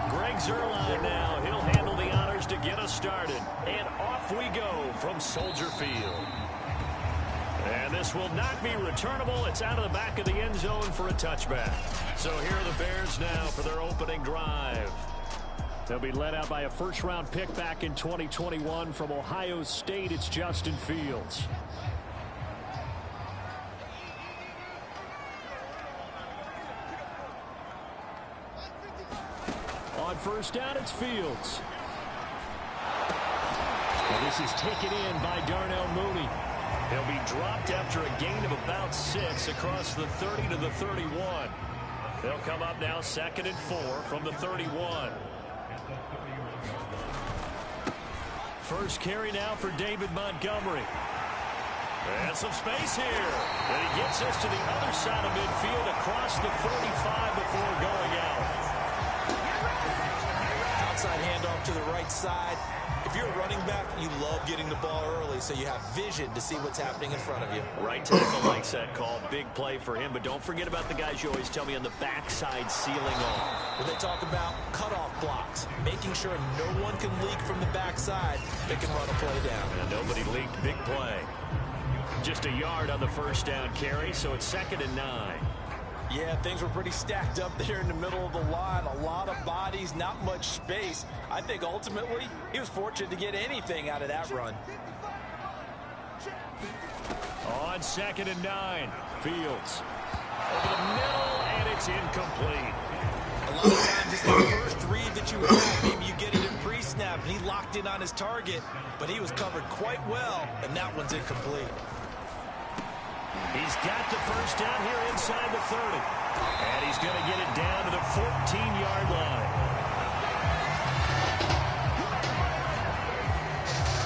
Greg Zuerlein now. He'll handle the honors to get us started. And off we go from Soldier Field. And this will not be returnable. It's out of the back of the end zone for a touchback. So here are the Bears now for their opening drive. They'll be led out by a first-round pick back in 2021 from Ohio State. It's Justin Fields. On first down, it's Fields. And this is taken in by Darnell Mooney. He'll be dropped after a gain of about 6 across the 30 to the 31. They'll come up now 2nd and 4 from the 31. First carry now for David Montgomery. And some space here. And he gets us to the other side of midfield across the 45 before going out. Outside handoff to the right side. If you're a running back, you love getting the ball early so you have vision to see what's happening in front of you. Right tackle likes that call. Big play for him. But don't forget about the guys you always tell me on the backside sealing off. When they talk about cutoff blocks, making sure no one can leak from the backside, they can run a play down. And nobody leaked. Big play. Just a yard on the first down carry, so it's 2nd and 9. Yeah, things were pretty stacked up there in the middle of the line. A lot of bodies, not much space. I think ultimately he was fortunate to get anything out of that run. On 2nd and 9, Fields. Over the middle, and it's incomplete. A lot of times it's the first read that you have. Maybe you get it in pre-snap, and he locked in on his target, but he was covered quite well, and that one's incomplete. He's got the first down here inside the 30. And he's going to get it down to the 14-yard line.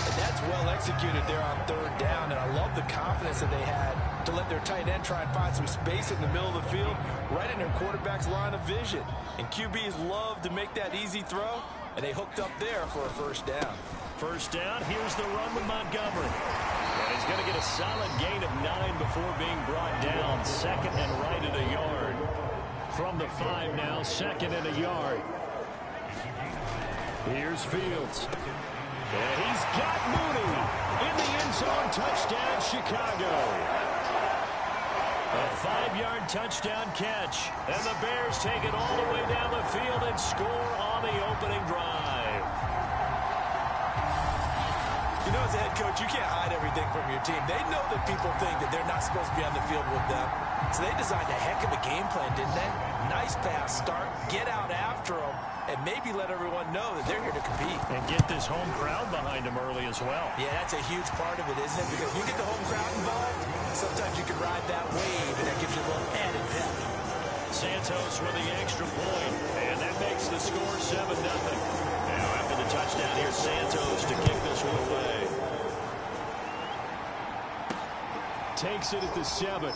And that's well executed there on 3rd down, and I love the confidence that they had to let their tight end try and find some space in the middle of the field, right in their quarterback's line of vision. And QBs love to make that easy throw, and they hooked up there for a first down. First down, here's the run with Montgomery. And he's going to get a solid gain of 9 before being brought down. 2nd and right at a yard. From the 5 now, 2nd and a yard. Here's Fields. And he's got Mooney in the end zone. Touchdown, Chicago. A 5-yard touchdown catch. And the Bears take it all the way down the field and score on the opening drive. You know, as a head coach, you can't hide everything from your team. They know that people think that they're not supposed to be on the field with them. So they designed a heck of a game plan, didn't they? Nice pass start, get out after them, and maybe let everyone know that they're here to compete. And get this home crowd behind them early as well. Yeah, that's a huge part of it, isn't it? Because you get the home crowd involved, sometimes you can ride that wave, and that gives you a little added pep. Santos with the extra point, and that makes the score 7-0. Now after the touchdown, here's Santos to kick this one away. Takes it at the 7.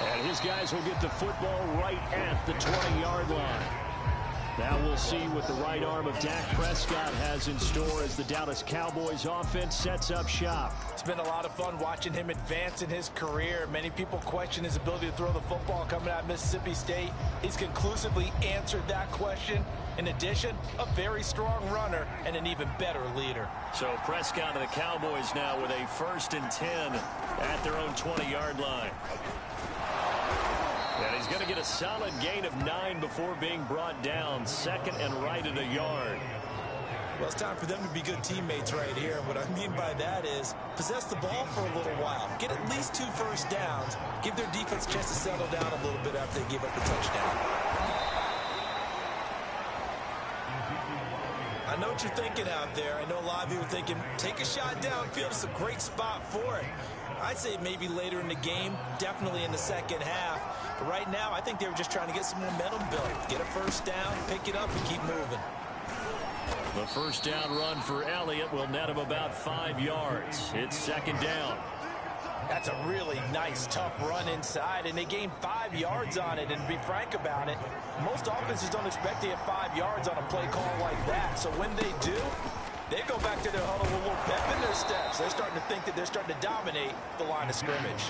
And his guys will get the football right at the 20-yard line. Now we'll see what the right arm of Dak Prescott has in store as the Dallas Cowboys offense sets up shop. It's been a lot of fun watching him advance in his career. Many people question his ability to throw the football coming out of Mississippi State. He's conclusively answered that question. In addition, a very strong runner and an even better leader. So Prescott and the Cowboys now with a 1st and 10 at their own 20-yard line. And he's going to get a solid gain of 9 before being brought down. 2nd and right at a yard. Well, it's time for them to be good teammates right here. What I mean by that is possess the ball for a little while. Get at least 2 first downs. Give their defense a chance to settle down a little bit after they give up the touchdown. I know what you're thinking out there. I know a lot of you are thinking, take a shot downfield. It's a great spot for it. I'd say maybe later in the game, definitely in the second half. But right now, I think they were just trying to get some momentum built. Get a first down, pick it up, and keep moving. The first down run for Elliott will net him about 5 yards. It's 2nd down. That's a really nice, tough run inside, and they gained 5 yards on it. And to be frank about it, most offenses don't expect to get 5 yards on a play call like that. So when they do, They go back to their huddle with a little pep in their steps. They're starting to think that they're starting to dominate the line of scrimmage.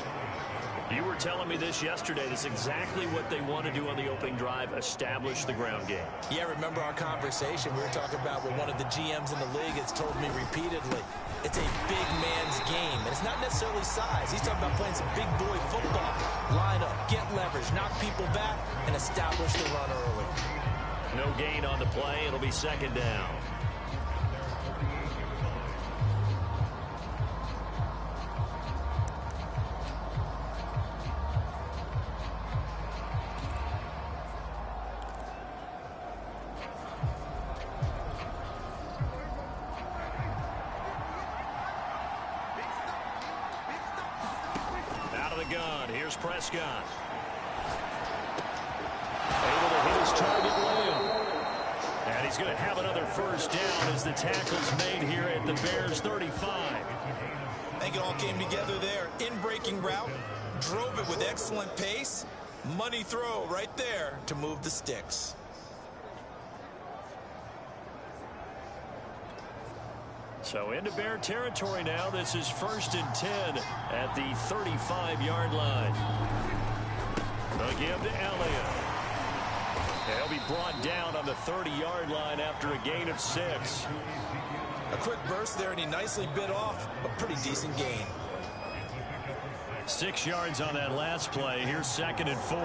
You were telling me this yesterday. This is exactly what they want to do on the opening drive, establish the ground game. Yeah, remember our conversation? We were talking about what one of the GMs in the league has told me repeatedly. It's a big man's game, and it's not necessarily size. He's talking about playing some big boy football. Line up, get leverage, knock people back, and establish the run early. No gain on the play. It'll be second down. Gun. Here's Prescott. Able to hit his target well. And he's going to have another first down as the tackle's made here at the Bears 35. I think it all came together there. In-breaking route, drove it with excellent pace. Money throw right there to move the sticks. So into Bear territory now. This is 1st and 10 at the 35-yard line. They'll give to Elliott. He'll be brought down on the 30-yard line after a gain of 6. A quick burst there, and he nicely bit off a pretty decent gain. 6 yards on that last play. Here's 2nd and 4.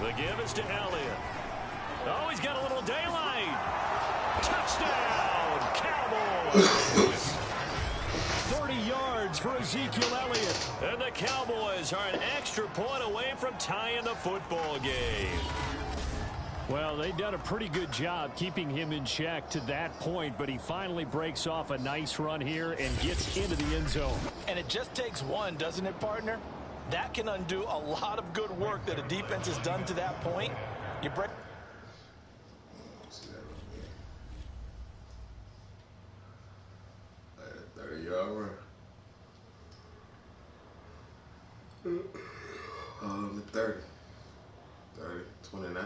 The give is to Elliott. Oh, he's got a little daylight. Touchdown, Cowboys. 30 yards for Ezekiel Elliott. And the Cowboys are an extra point away from tying the football game. Well, they've done a pretty good job keeping him in check to that point, but he finally breaks off a nice run here and gets into the end zone. And it just takes one, doesn't it, partner? That can undo a lot of good work that a defense has done to that point. You break... 30-yard run. 30, 29.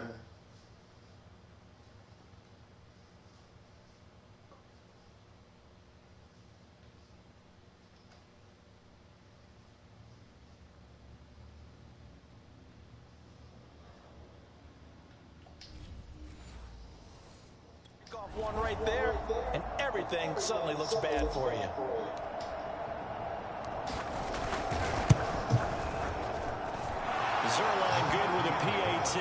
Off one right there, and everything suddenly looks bad for you. Zerline good with a PAT.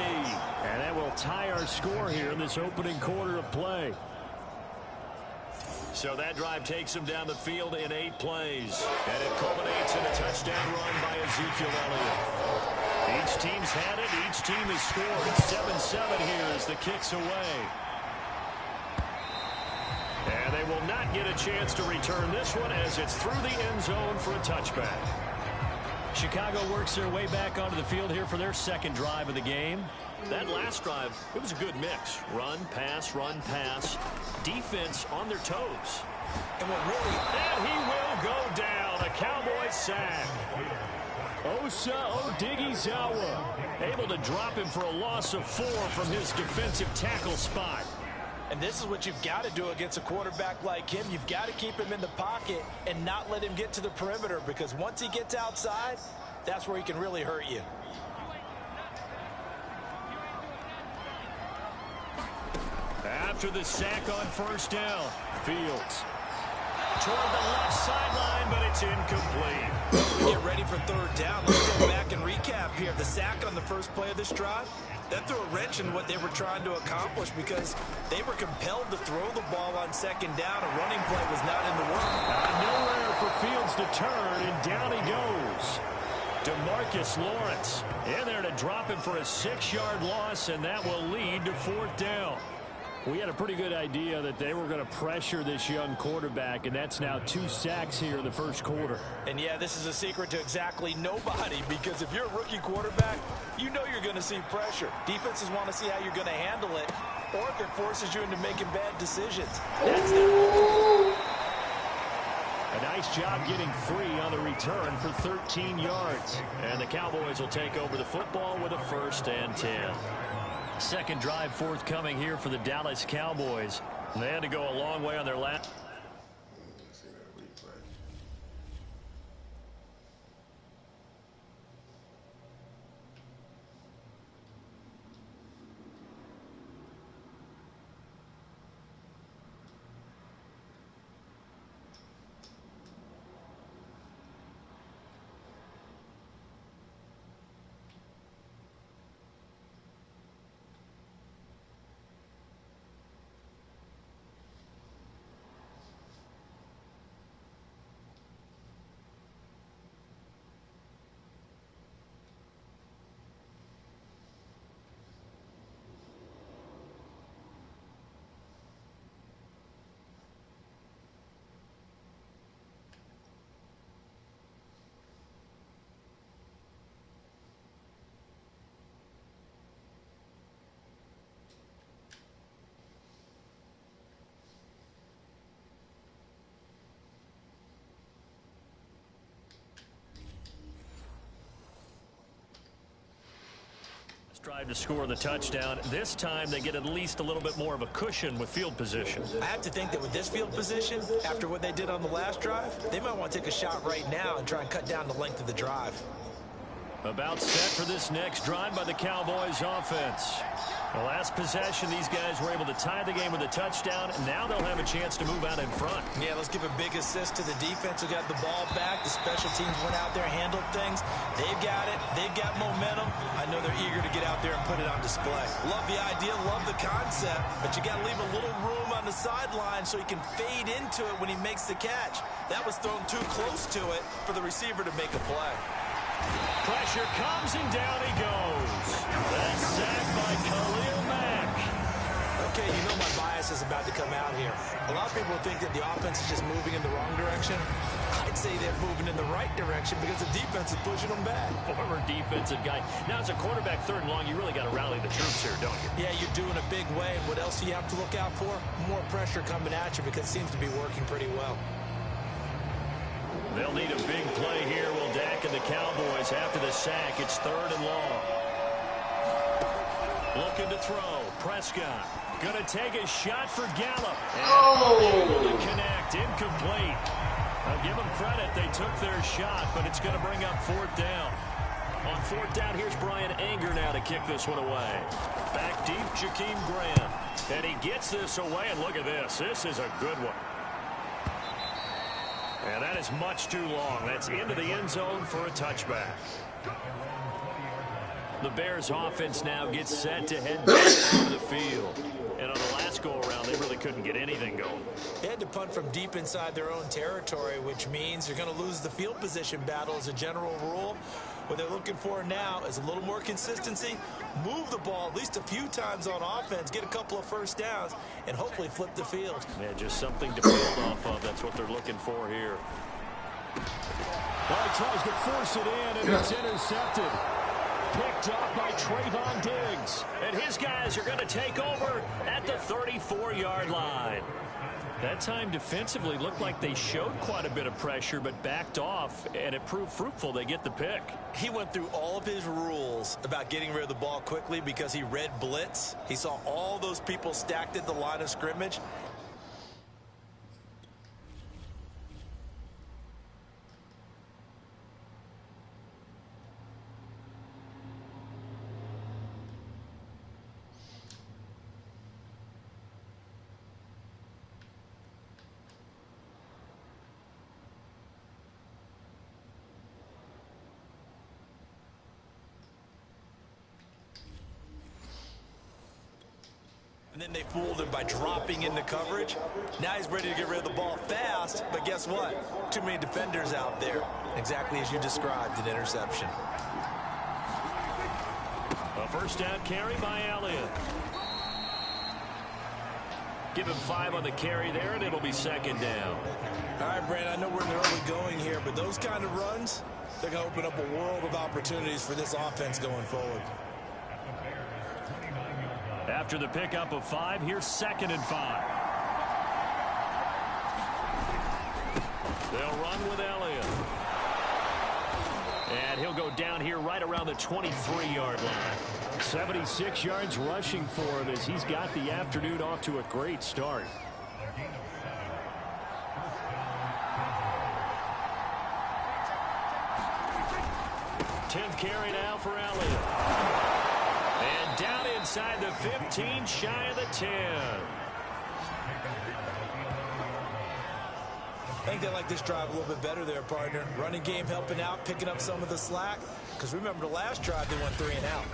And that will tie our score here in this opening quarter of play. So that drive takes him down the field in 8 plays. And it culminates in a touchdown run by Ezekiel Elliott. Each team's had it. Each team has scored. 7-7 here as the kick's away. And they will not get a chance to return this one as it's through the end zone for a touchback. Chicago works their way back onto the field here for their second drive of the game. That last drive, it was a good mix. Run, pass, defense on their toes. And what really... And he will go down. A Cowboys sack. Osa Odighizuwa able to drop him for a loss of 4 from his defensive tackle spot. And this is what you've got to do against a quarterback like him. You've got to keep him in the pocket and not let him get to the perimeter, because once he gets outside, that's where he can really hurt you. After the sack on first down, Fields toward the left sideline, but it's incomplete. Get ready for third down. Let's go back and recap here. The sack on the first play of this drive, that threw a wrench in what they were trying to accomplish, because they were compelled to throw the ball on second down. A running play was not in the work. Nowhere for Fields to turn, and down he goes. DeMarcus Lawrence in there to drop him for a 6-yard loss, and that will lead to fourth down. We had a pretty good idea that they were going to pressure this young quarterback, and that's now 2 sacks here in the first quarter. And yeah, this is a secret to exactly nobody, because if you're a rookie quarterback, you know you're going to see pressure. Defenses want to see how you're going to handle it, or if it forces you into making bad decisions. That's their... A nice job getting free on the return for 13 yards. And the Cowboys will take over the football with a 1st and 10. Second drive forthcoming here for the Dallas Cowboys. They had to go a long way on their last. Tried to score the touchdown. This time they get at least a little bit more of a cushion with field position. I have to think that with this field position, after what they did on the last drive, they might want to take a shot right now and try and cut down the length of the drive. About set for this next drive by the Cowboys offense. The last possession, these guys were able to tie the game with a touchdown, and now they'll have a chance to move out in front. Yeah, let's give a big assist to the defense who got the ball back. The special teams went out there, handled things. They've got it. They've got momentum. I know they're eager to get out there and put it on display. Love the idea, love the concept, but you got to leave a little room on the sideline so he can fade into it when he makes the catch. That was thrown too close to it for the receiver to make a play. Pressure comes and down he goes. That's sacked by Khalil Mack. Okay, you know my bias is about to come out here. A lot of people think that the offense is just moving in the wrong direction. I'd say they're moving in the right direction because the defense is pushing them back. Former defensive guy. Now, as a quarterback, third and long, you really got to rally the troops here, don't you? Yeah, you're doing a big way. What else do you have to look out for? More pressure coming at you because it seems to be working pretty well. They'll need a big play here. Will Dak and the Cowboys after the sack. It's third and long. Looking to throw. Prescott going to take a shot for Gallup. Able to connect. Incomplete. I'll give them credit. They took their shot, but it's going to bring up fourth down. On fourth down, here's Brian Anger now to kick this one away. Back deep, Jakeem Graham. And he gets this away, and look at this. This is a good one. And that is much too long. That's into the end zone for a touchback. The Bears offense now gets set to head back onto the field. And on the last go-around, they really couldn't get anything going. They had to punt from deep inside their own territory, which means they're going to lose the field position battle as a general rule. What they're looking for now is a little more consistency, move the ball at least a few times on offense, get a couple of first downs, and hopefully flip the field. Yeah, just something to build off of. That's what they're looking for here. Well, he tries to force it in, and it's intercepted. Picked up by Trayvon Diggs. And his guys are going to take over at the 34-yard line. That time defensively looked like they showed quite a bit of pressure but backed off, and it proved fruitful. They get the pick. He went through all of his rules about getting rid of the ball quickly because he read blitz. He saw all those people stacked at the line of scrimmage. And then they fooled him by dropping into coverage. Now he's ready to get rid of the ball fast, but guess what? Too many defenders out there. Exactly as you described, an interception. A first down carry by Elliott. Give him 5 on the carry there, and it'll be second down. All right, Brandon, I know we're in the early going here, but those kind of runs, they're going to open up a world of opportunities for this offense going forward. After the pickup of 5, here's second and 5. They'll run with Elliott. And he'll go down here right around the 23-yard line. 76 yards rushing for him as he's got the afternoon off to a great start. Tenth carry now for Elliott. And down inside the 15, shy of the 10. I think they like this drive a little bit better there, partner. Running game helping out, picking up some of the slack. Because remember, the last drive, they went 3 and out.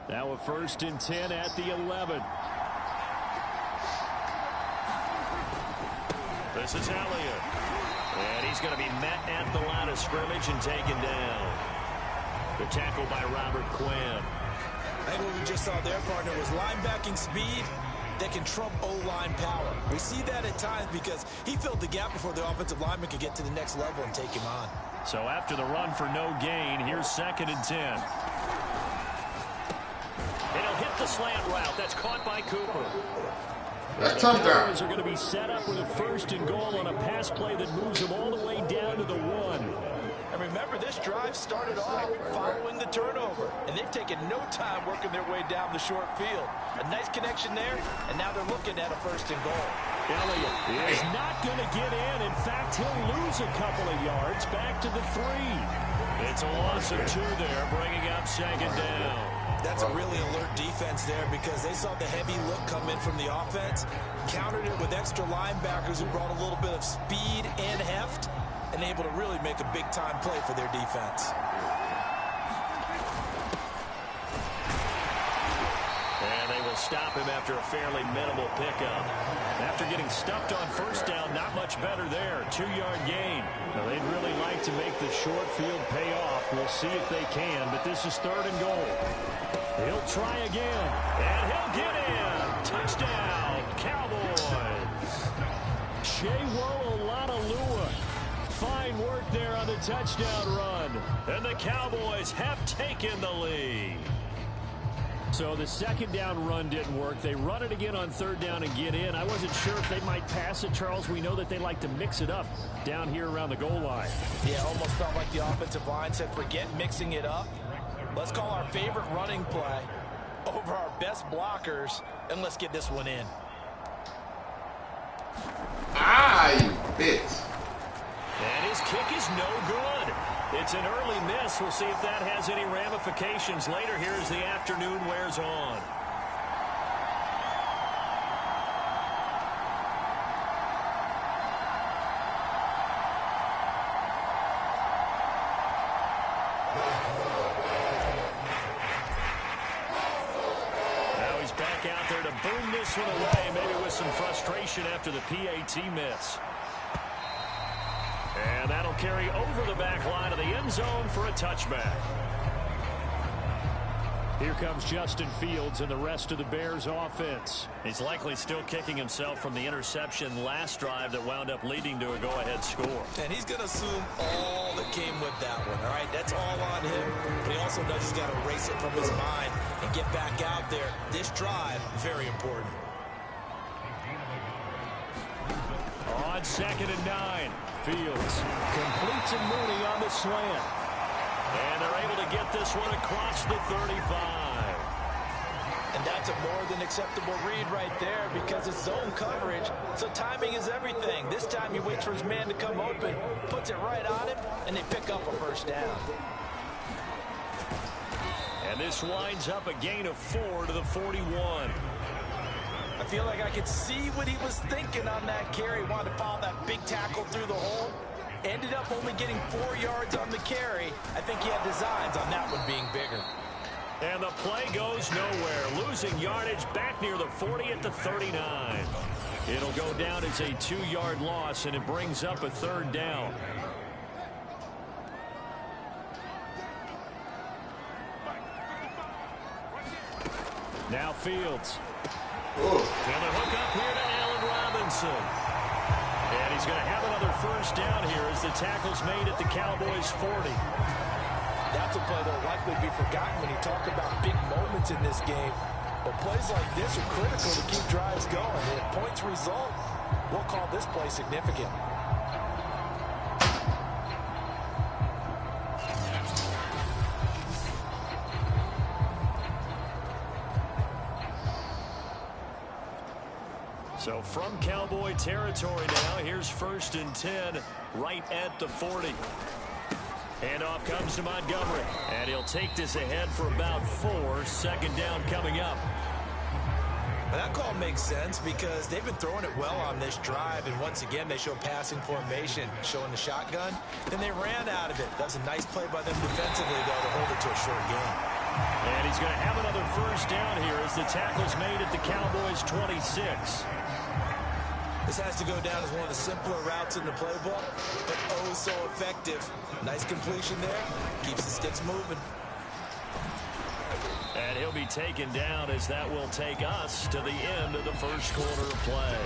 Now a 1st and 10 at the 11. This is Elliott. And he's going to be met at the line of scrimmage and taken down. The tackle by Robert Quinn. I think what we just saw there, partner, was linebacking speed that can trump O-line power. We see that at times because he filled the gap before the offensive lineman could get to the next level and take him on. So after the run for no gain, here's 2nd and 10. And he'll hit the slant route. That's caught by Cooper. That's tough down. Are going to be set up with a 1st and goal on a pass play that moves them all the way down to the 1. And remember, this drive started off following the turnover. And they've taken no time working their way down the short field. A nice connection there, and now they're looking at a 1st and goal. Elliott is not going to get in. In fact, he'll lose a couple of yards back to the 3. It's a loss of 2 there, bringing up 2nd down. That's a really alert defense there because they saw the heavy look come in from the offense, countered it with extra linebackers who brought a little bit of speed and heft, and able to really make a big-time play for their defense. And they will stop him after a fairly minimal pickup. After getting stuffed on 1st down, not much better there. 2-yard gain. Now, they'd really like to make the short field pay off. We'll see if they can, but this is 3rd and goal. He'll try again, and he'll get in. Touchdown, Cowboys. Chewo-Olalua. Fine work there on the touchdown run. And the Cowboys have taken the lead. So the 2nd down run didn't work. They run it again on 3rd down and get in. I wasn't sure if they might pass it, Charles. We know that they like to mix it up down here around the goal line. Yeah, almost felt like the offensive line said, forget mixing it up. Let's call our favorite running play over our best blockers, and let's get this one in. Ah, you bitch. And his kick is no good. It's an early miss. We'll see if that has any ramifications later here as the afternoon wears on. Now he's back out there to boom this one away, maybe with some frustration after the PAT miss. And that'll carry over the back line of the end zone for a touchback. Here comes Justin Fields and the rest of the Bears offense. He's likely still kicking himself from the interception last drive that wound up leading to a go-ahead score. And he's going to assume all that came with that one, all right? That's all on him. But he also knows he's got to erase it from his mind and get back out there. This drive, very important. On 2nd and 9, Fields completes and Mooney on the slant. And they're able to get this one across the 35. And that's a more than acceptable read right there because it's zone coverage, so timing is everything. This time he waits for his man to come open, puts it right on him, and they pick up a 1st down. And this winds up a gain of 4 to the 41. I feel like I could see what he was thinking on that carry. Wanted to follow that big tackle through the hole. Ended up only getting 4 yards on the carry. I think he had designs on that one being bigger. And the play goes nowhere. Losing yardage back near the 40 at the 39. It'll go down as a 2-yard loss, and it brings up a 3rd down. Now Fields. And the hook up here to Allen Robinson. And he's going to have another 1st down here as the tackle's made at the Cowboys' 40. That's a play that will likely be forgotten when you talk about big moments in this game. But plays like this are critical to keep drives going. And if points result, we'll call this play significant. So from Cowboy territory now, here's 1st and 10 right at the 40. Handoff comes to Montgomery, and he'll take this ahead for about 4. 2nd down coming up. Well, that call makes sense because they've been throwing it well on this drive, and once again they show passing formation, showing the shotgun. Then they ran out of it. That was a nice play by them defensively, though, to hold it to a short game. And he's going to have another 1st down here as the tackle's made at the Cowboys' 26. This has to go down as one of the simpler routes in the playbook, but oh so effective. Nice completion there. Keeps the sticks moving. And he'll be taken down as that will take us to the end of the 1st quarter of play.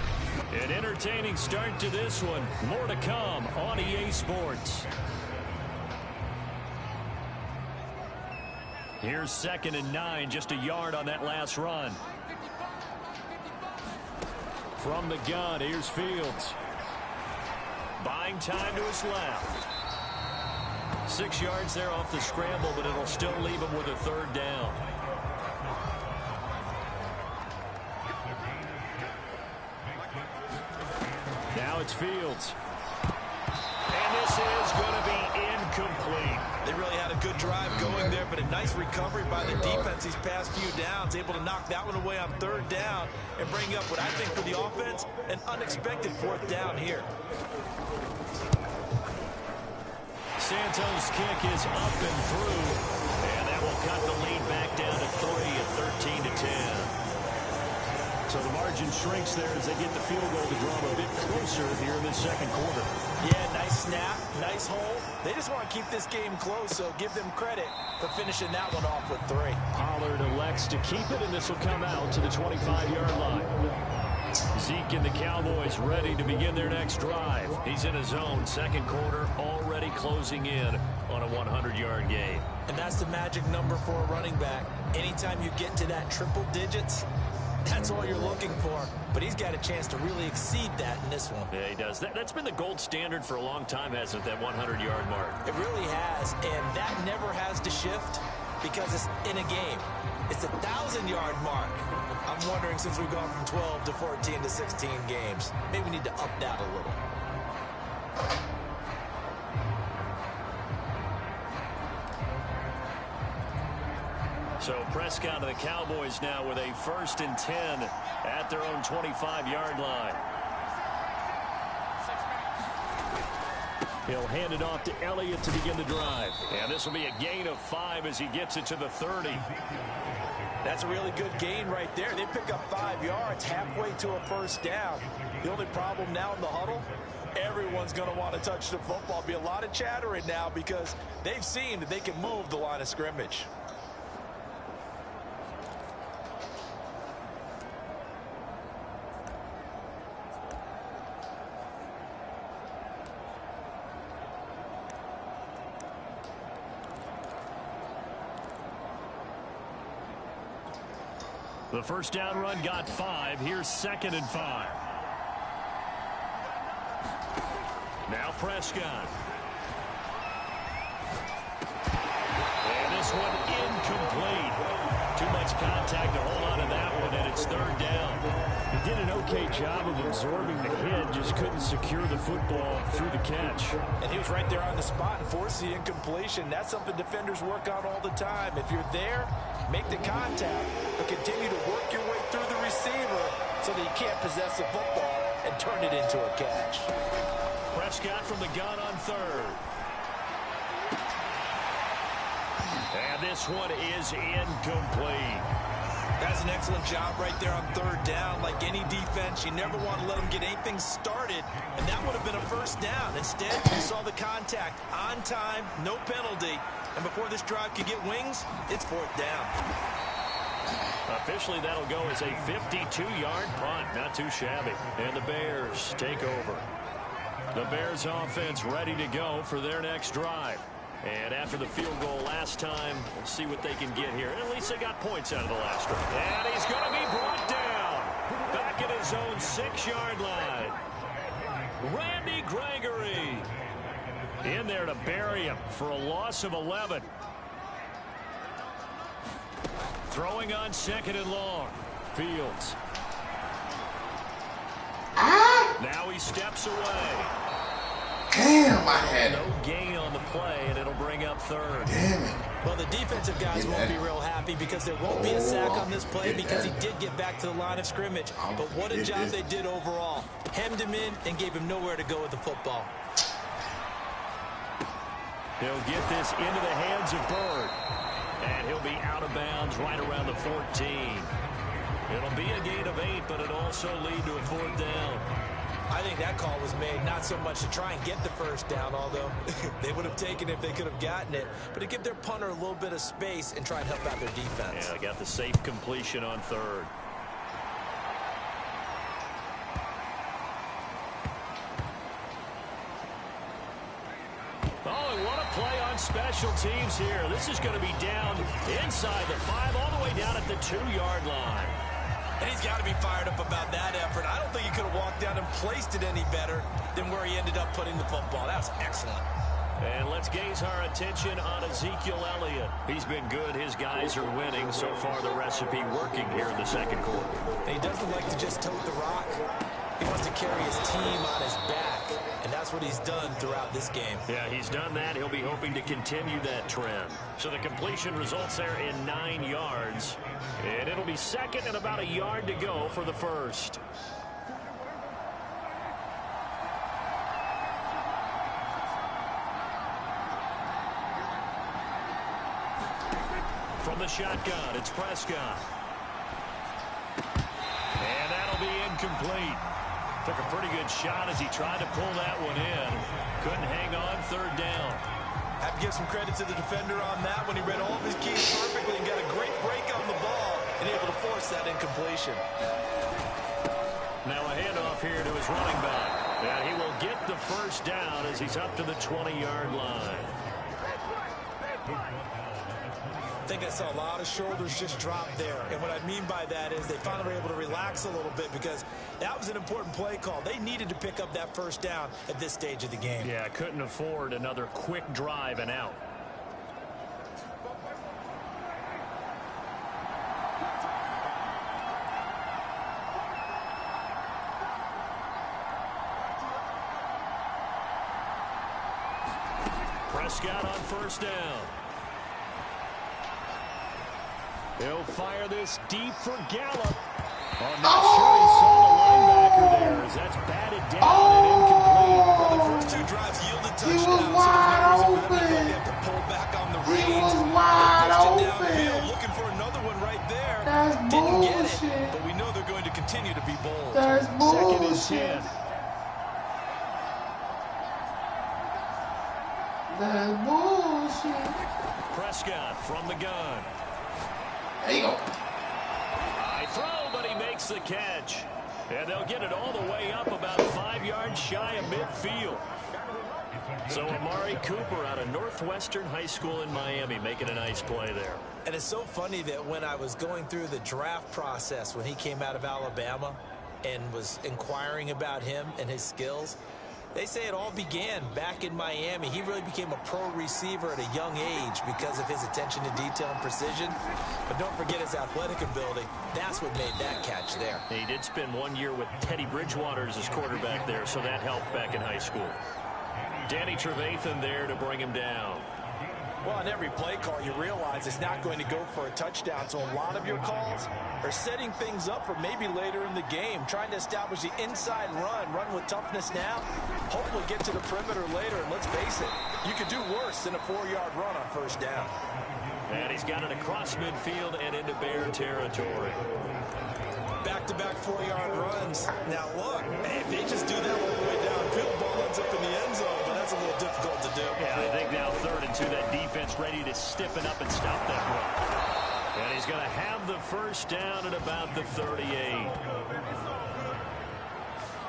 An entertaining start to this one. More to come on EA Sports. Here's 2nd and 9, just a yard on that last run. From the gun, here's Fields. Buying time to his left. 6 yards there off the scramble, but it'll still leave him with a 3rd down. Now it's Fields. And this is going to be incomplete. They really had a good drive going there, but a nice recovery by the defense these past few downs, able to knock that one away on 3rd down and bring up what I think for the offense, an unexpected 4th down here. Santos' kick is up and through, and that will cut the lead back down to 3 at 13-10. So the margin shrinks there as they get the field goal to draw them a bit closer here in the 2nd quarter. Yeah, nice snap, nice hole. They just want to keep this game close, so give them credit for finishing that one off with 3. Pollard elects to keep it, and this will come out to the 25-yard line. Zeke and the Cowboys ready to begin their next drive. He's in his zone. 2nd quarter already closing in on a 100-yard game. And that's the magic number for a running back. Anytime you get to that triple digits, that's all you're looking for. But he's got a chance to really exceed that in this one. Yeah, he does. That's been the gold standard for a long time, hasn't it, that 100-yard mark? It really has, and that never has to shift because it's in a game. It's a 1,000-yard mark. I'm wondering, since we've gone from 12 to 14 to 16 games, maybe we need to up that a little. So Prescott and the Cowboys now with a 1st and 10 at their own 25-yard line. He'll hand it off to Elliott to begin the drive. And this will be a gain of 5 as he gets it to the 30. That's a really good gain right there. They pick up 5 yards halfway to a 1st down. The only problem now in the huddle, everyone's going to want to touch the football. Be a lot of chattering now because they've seen that they can move the line of scrimmage. The 1st down run got 5. Here's 2nd and 5. Now Prescott. And this one incomplete. Too much contact to hold on to that one, and it's 3rd down. He did an okay job of absorbing the hit, just couldn't secure the football through the catch. And he was right there on the spot and forced the incompletion. That's something defenders work on all the time. If you're there, make the contact, but continue to work your way through the receiver so that you can't possess the football and turn it into a catch. Prescott from the gun on 3rd. And this one is incomplete. That's an excellent job right there on 3rd down. Like any defense, you never want to let them get anything started, and that would have been a 1st down. Instead, you saw the contact on time, no penalty, and before this drive could get wings, it's 4th down. Officially, that'll go as a 52-yard punt. Not too shabby. And the Bears take over. The Bears offense ready to go for their next drive. And after the field goal last time, we'll see what they can get here. At least they got points out of the last one. And he's going to be brought down. Back at his own 6-yard line. Randy Gregory in there to bury him for a loss of 11. Throwing on 2nd and long. Fields. Now he steps away. Damn, I had no gain on the play, and it'll bring up 3rd. Damn it. Well, the defensive guys won't be real happy because there won't be a sack on this play because he did get back to the line of scrimmage. But what a job they did overall. Hemmed him in and gave him nowhere to go with the football. He'll get this into the hands of Bird. And he'll be out of bounds right around the 14. It'll be a gain of 8, but it'll also lead to a 4th down. I think that call was made not so much to try and get the 1st down, although they would have taken it if they could have gotten it, but to give their punter a little bit of space and try and help out their defense. Yeah, got the safe completion on 3rd. Oh, and what a play on special teams here. This is going to be down inside the 5, all the way down at the 2-yard line. And he's got to be fired up about that effort. I don't think he could have walked down and placed it any better than where he ended up putting the football. That was excellent. And let's gaze our attention on Ezekiel Elliott. He's been good. His guys are winning. So far, the recipe working here in the 2nd quarter. And he doesn't like to just tote the rock. He wants to carry his team on his back. And that's what he's done throughout this game. Yeah, he's done that. He'll be hoping to continue that trend. So the completion results there in 9 yards. And it'll be 2nd and about a yard to go for the 1st. From the shotgun, it's Prescott. And that'll be incomplete. Took a pretty good shot as he tried to pull that one in. Couldn't hang on, 3rd down. Have to give some credit to the defender on that when he read all of his keys perfectly and got a great break on the ball and able to force that incompletion. Now a handoff here to his running back. And he will get the 1st down as he's up to the 20-yard line. I think I saw a lot of shoulders just drop there. And what I mean by that is they finally were able to relax a little bit because that was an important play call. They needed to pick up that 1st down at this stage of the game. Yeah, couldn't afford another quick drive and out. Prescott on 1st down. He'll fire this deep for Gallup. Oh, not sure he saw the linebacker there as that's batted down and incomplete. Well, the first 2 drives yielded touchdowns, so there's no reason for them to get to pull back on the reins. They pushed it downfield, looking for another one right there. Didn't get it, but we know they're going to continue to be bold. 2nd and 10. That's bullshit. Prescott from the gun. There you go. High throw, but he makes the catch. And they'll get it all the way up about 5 yards shy of midfield. So Amari Cooper out of Northwestern High School in Miami making a nice play there. And it's so funny that when I was going through the draft process when he came out of Alabama and was inquiring about him and his skills, they say it all began back in Miami. He really became a pro receiver at a young age because of his attention to detail and precision. But don't forget his athletic ability. That's what made that catch there. He did spend 1 year with Teddy Bridgewater as his quarterback there, so that helped back in high school. Danny Trevathan there to bring him down. Well, on every play call, you realize it's not going to go for a touchdown. So a lot of your calls are setting things up for maybe later in the game, trying to establish the inside run with toughness now, hopefully get to the perimeter later. And let's face it, you could do worse than a 4-yard run on 1st down. And he's got it across midfield and into Bear territory. Back-to-back 4-yard runs. Now, look, if they just do that all the way downfield, ball ends up in the end zone, but that's a little difficult to do. Yeah, I think now 3rd and 2, that defense ready to stiffen up and stop that run. And he's going to have the 1st down at about the 38.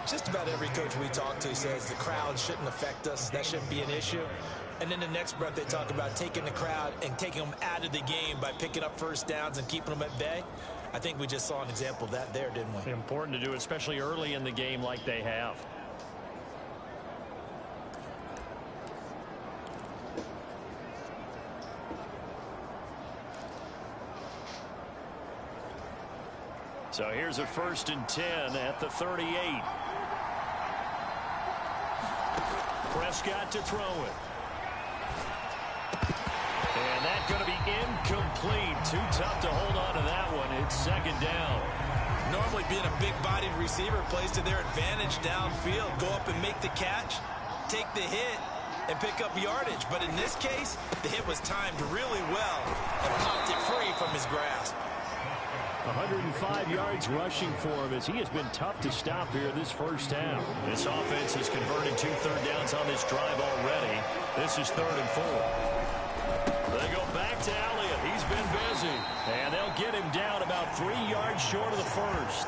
Just about every coach we talk to says the crowd shouldn't affect us. That shouldn't be an issue. And then the next breath they talk about taking the crowd and taking them out of the game by picking up first downs and keeping them at bay. I think we just saw an example of that there, didn't we? Important to do, especially early in the game like they have. So here's a 1st and 10 at the 38. Prescott to throw it. And that's going to be incomplete. Too tough to hold on to that one. It's 2nd down. Normally being a big-bodied receiver plays to their advantage downfield. Go up and make the catch, take the hit, and pick up yardage. But in this case, the hit was timed really well and popped it free from his grasp. 105 yards rushing for him as he has been tough to stop here this first half. This offense has converted 2 third downs on this drive already. This is 3rd and 4. They go back to Elliott. He's been busy. And they'll get him down about 3 yards short of the first.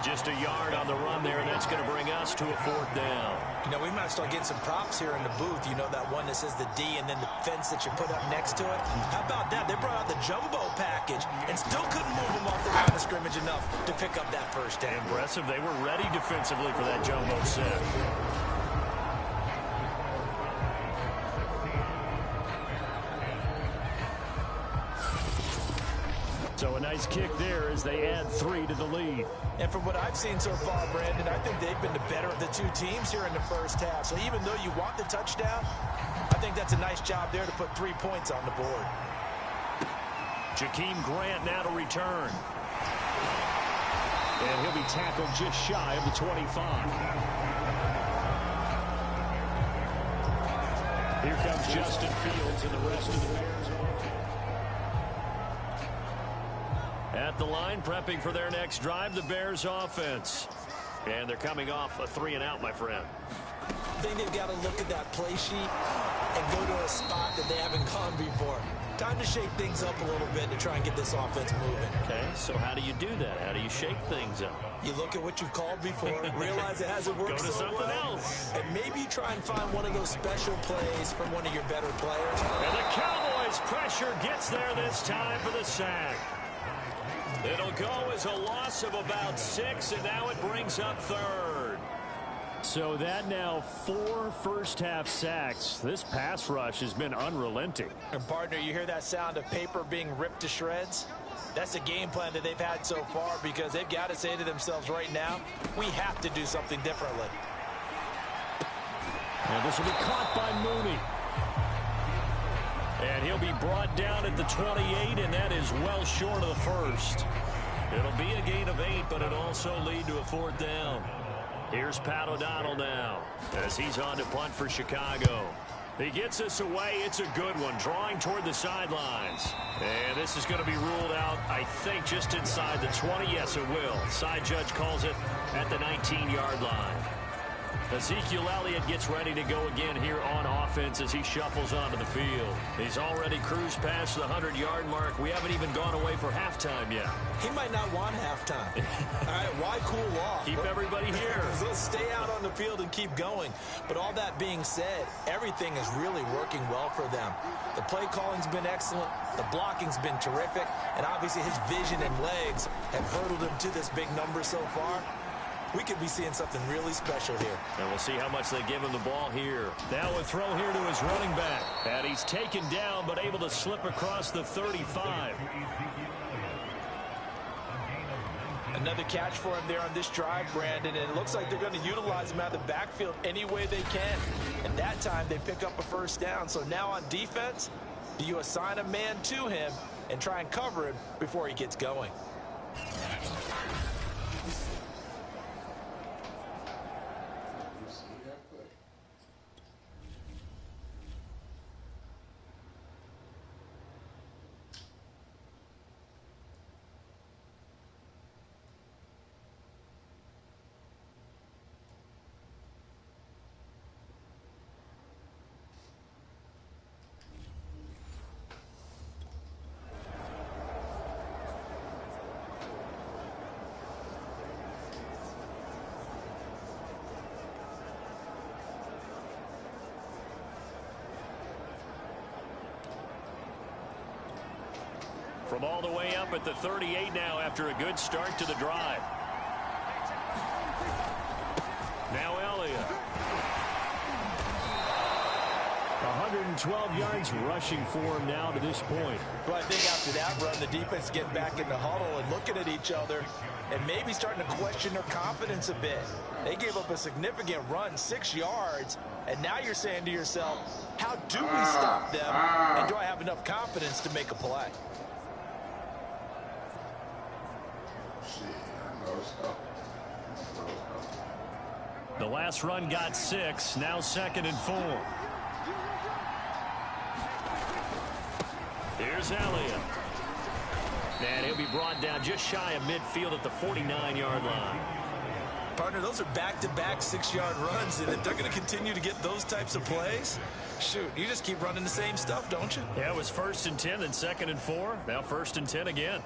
Just a yard on the run there. That's going to bring us to a 4th down. You know, we might start getting some props here in the booth. You know, that one that says the D and then the fence that you put up next to it. How about that? They brought out the jumbo package and still couldn't move them off the line of scrimmage enough to pick up that first down. Impressive. They were ready defensively for that jumbo set. So a nice kick there as they add 3 to the lead. And from what I've seen so far, Brandon, I think they've been the better of the two teams here in the first half. So even though you want the touchdown, I think that's a nice job there to put 3 points on the board. Jakeem Grant now to return. And he'll be tackled just shy of the 25. Here comes Justin Fields and the rest of the Bears offense. At the line, prepping for their next drive, the Bears offense. And they're coming off a 3-and-out, my friend. I think they've got to look at that play sheet and go to a spot that they haven't gone before. Time to shake things up a little bit to try and get this offense moving. Okay, so how do you do that? How do you shake things up? You look at what you've called before, realize it hasn't worked Go to so something well, else. and maybe try and find one of those special plays from one of your better players. And the Cowboys' pressure gets there this time for the sack. It'll go as a loss of about 6, and now it brings up 3rd. So that now 4 first-half sacks. This pass rush has been unrelenting. And, partner, you hear that sound of paper being ripped to shreds? That's the game plan that they've had so far because they've got to say to themselves right now, we have to do something differently. And this will be caught by Mooney. And he'll be brought down at the 28, and that is well short of the first. It'll be a gain of 8, but it'll also lead to a 4th down. Here's Pat O'Donnell now as he's on to punt for Chicago. He gets us away. It's a good one, drawing toward the sidelines. And this is going to be ruled out, I think, just inside the 20. Yes, it will. Side judge calls it at the 19-yard line. Ezekiel Elliott gets ready to go again here on offense as he shuffles onto the field. He's already cruised past the 100-yard mark. We haven't even gone away for halftime yet. He might not want halftime. All right, why cool off? Keep everybody here. Let's stay out on the field and keep going. But all that being said, everything is really working well for them. The play calling's been excellent. The blocking's been terrific. And obviously his vision and legs have hurdled him to this big number so far. We could be seeing something really special here. And we'll see how much they give him the ball here. Now a throw here to his running back. And he's taken down but able to slip across the 35. Another catch for him there on this drive, Brandon, and it looks like they're going to utilize him out of the backfield any way they can. And that time they pick up a first down. So now on defense, do you assign a man to him and try and cover him before he gets going? From all the way up at the 38 now after a good start to the drive. Now Elliott. 112 yards rushing for him now to this point. Well, I think after that run, the defense getting back in the huddle and looking at each other and maybe starting to question their confidence a bit. They gave up a significant run, 6 yards, and now you're saying to yourself, how do we stop them, and do I have enough confidence to make a play? The last run got 6, now 2nd and 4. Here's Elliott. And he'll be brought down just shy of midfield at the 49-yard line. Partner, those are back-to-back 6-yard runs, and if they're going to continue to get those types of plays, shoot, you just keep running the same stuff, don't you? Yeah, it was 1st and 10, then 2nd and 4, now 1st and 10 again.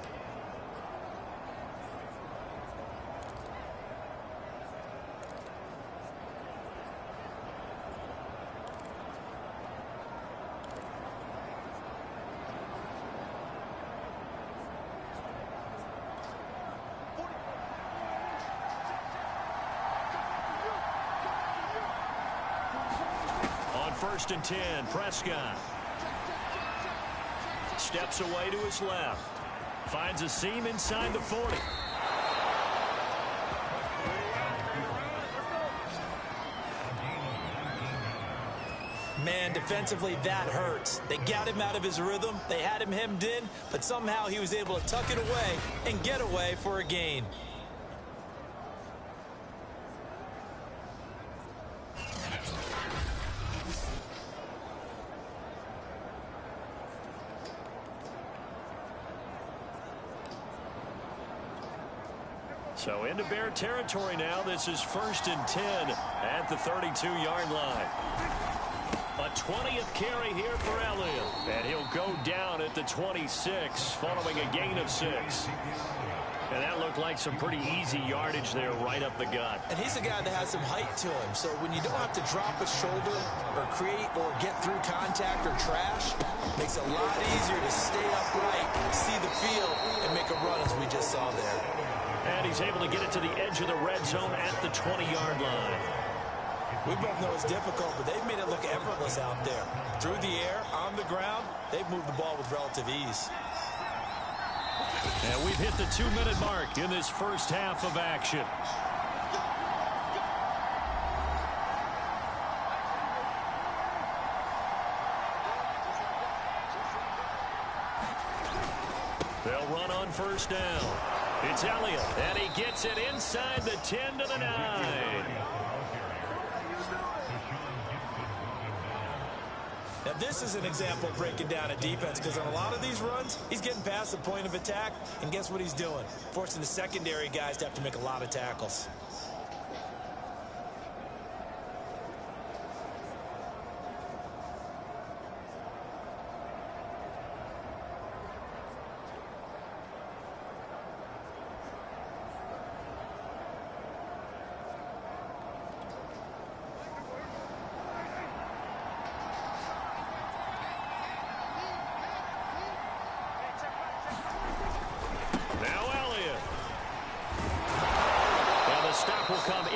On 1st and 10, Prescott steps away to his left. Finds a seam inside the 40. Man, defensively, that hurts. They got him out of his rhythm. They had him hemmed in, but somehow he was able to tuck it away and get away for a gain. So into Bear territory now. This is 1st and 10 at the 32-yard line. A 20th carry here for Elliott. And he'll go down at the 26 following a gain of 6. And that looked like some pretty easy yardage there right up the gut. And he's a guy that has some height to him. So when you don't have to drop a shoulder or create or get through contact or trash, it makes it a lot easier to stay upright, see the field, and make a run as we just saw there. And he's able to get it to the edge of the red zone at the 20-yard line. We both know it's difficult, but they've made it look effortless out there. Through the air, on the ground, they've moved the ball with relative ease. And we've hit the 2-minute mark in this first half of action. They'll run on 1st down. It's Elliott, and he gets it inside the 10 to the 9. Now, this is an example of breaking down a defense, because on a lot of these runs, he's getting past the point of attack, and guess what he's doing? Forcing the secondary guys to have to make a lot of tackles.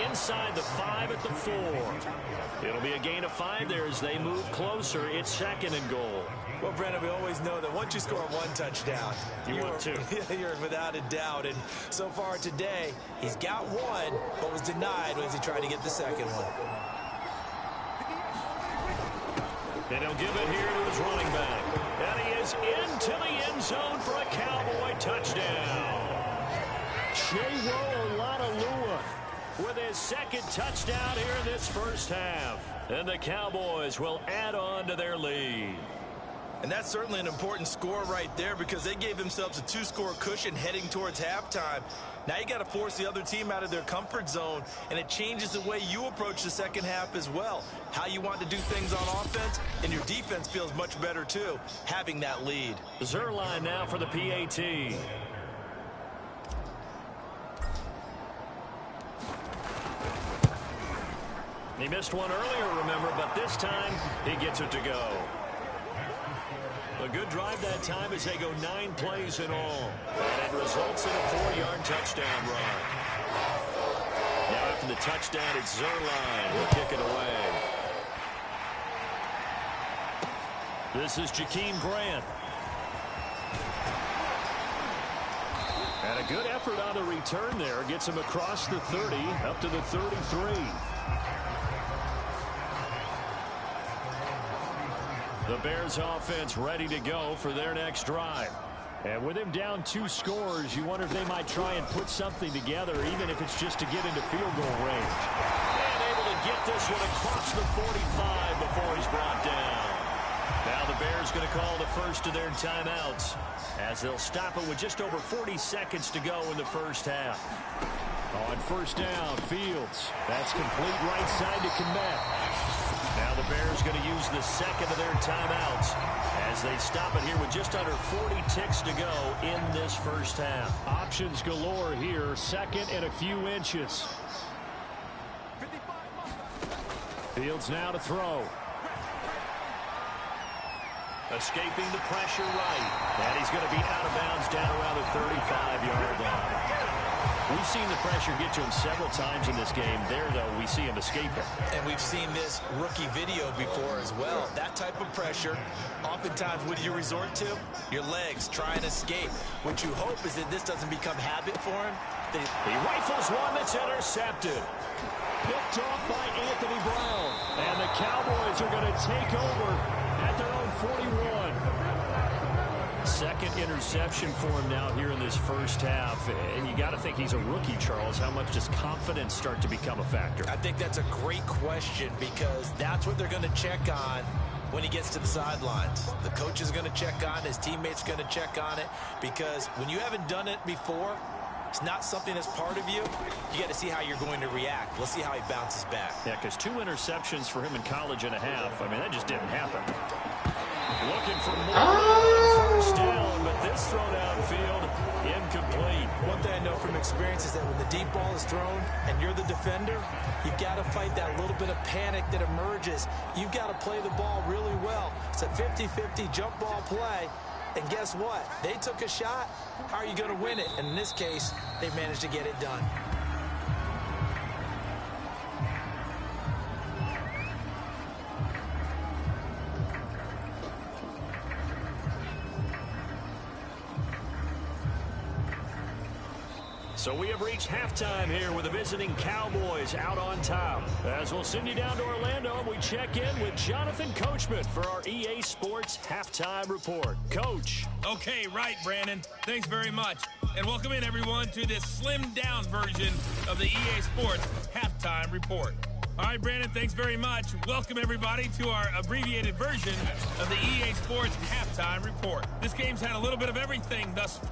Inside the 5 at the 4. It'll be a gain of 5 there as they move closer. It's 2nd and goal. Well, Brandon, we always know that once you score one touchdown, you're without a doubt. And so far today, he's got one, but was denied as he tried to get the second one. And he'll give it here to his running back. And he is into the end zone for a Cowboy touchdown. Chero Oladolua with his 2nd touchdown here in this first half. And the Cowboys will add on to their lead. And that's certainly an important score right there, because they gave themselves a 2-score cushion heading towards halftime. Now you got to force the other team out of their comfort zone, and it changes the way you approach the second half as well. How you want to do things on offense, and your defense feels much better too, having that lead. Zerline now for the PAT. He missed one earlier, remember, but this time he gets it to go. A good drive that time as they go 9 plays in all. And it results in a 4-yard touchdown run. Now after the touchdown, it's Zerline will kick it away. This is Jakeem Grant. And a good effort on the return there. Gets him across the 30, up to the 33. The Bears offense ready to go for their next drive. And with him down 2 scores, you wonder if they might try and put something together, even if it's just to get into field goal range. And able to get this one across the 45 before he's brought down. Now the Bears going to call the first of their timeouts as they'll stop it with just over 40 seconds to go in the first half. On first down, Fields. That's complete right side to Kmet. Now the Bears going to use the second of their timeouts as they stop it here with just under 40 ticks to go in this first half. Options galore here. Second and a few inches. Fields now to throw. Escaping the pressure right. And he's going to be out of bounds down around the 35-yard line. We've seen the pressure get to him several times in this game. There, though, we see him escape it. And we've seen this rookie video before as well. That type of pressure, oftentimes, what do you resort to? Your legs, try and escape. What you hope is that this doesn't become habit for him. He rifles one that's intercepted. Picked off by Anthony Brown. And the Cowboys are going to take over at their own 41. Second interception for him now here in this first half. And you got to think he's a rookie, Charles. How much does confidence start to become a factor? I think that's a great question because that's what they're going to check on when he gets to the sidelines. The coach is going to check on it. His teammates are going to check on it because when you haven't done it before, it's not something that's part of you. You got to see how you're going to react. Let's see how he bounces back. Yeah, because 2 interceptions for him in college and a half. I mean, that just didn't happen. Looking for more first down, but this throw downfield incomplete. One thing I know from experience is that when the deep ball is thrown and you're the defender, you've got to fight that little bit of panic that emerges. You've got to play the ball really well. It's a 50-50 jump ball play. And guess what? They took a shot. How are you going to win it? And in this case, they managed to get it done. So we have reached halftime here with the visiting Cowboys out on top. As we'll send you down to Orlando, we check in with Jonathan Coachman for our EA Sports Halftime Report. Coach. Okay, right, Brandon. Thanks very much. And welcome in, everyone, to this slimmed-down version of the EA Sports Halftime Report. All right, Brandon, thanks very much. Welcome, everybody, to our abbreviated version of the EA Sports Halftime Report. This game's had a little bit of everything thus far.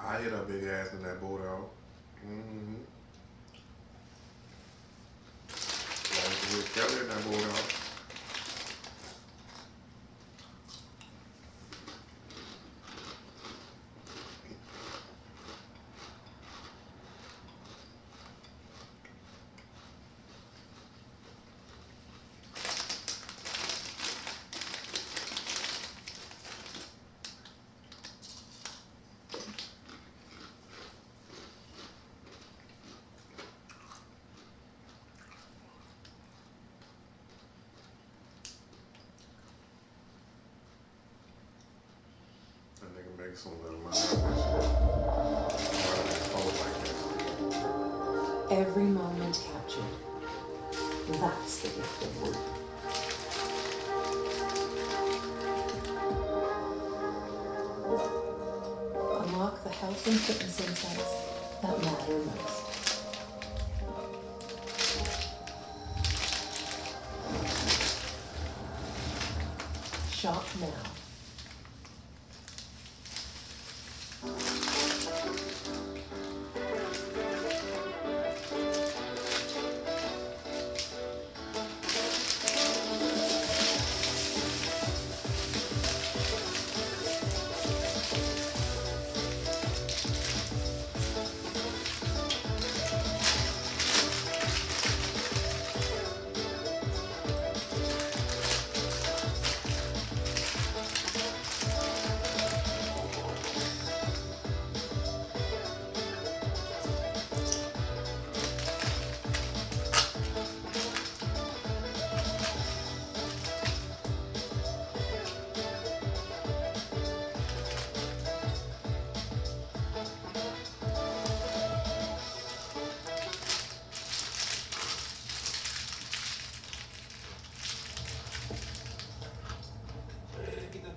I hit a big ass in that bulldog. Mm-hmm. Like hit Kelly in that bulldog. That nigga make some little money off this shit. Why do they fold like this? Every moment captured. That's the gift of work. Unlock the health and fitness insights that matter most. Shop now.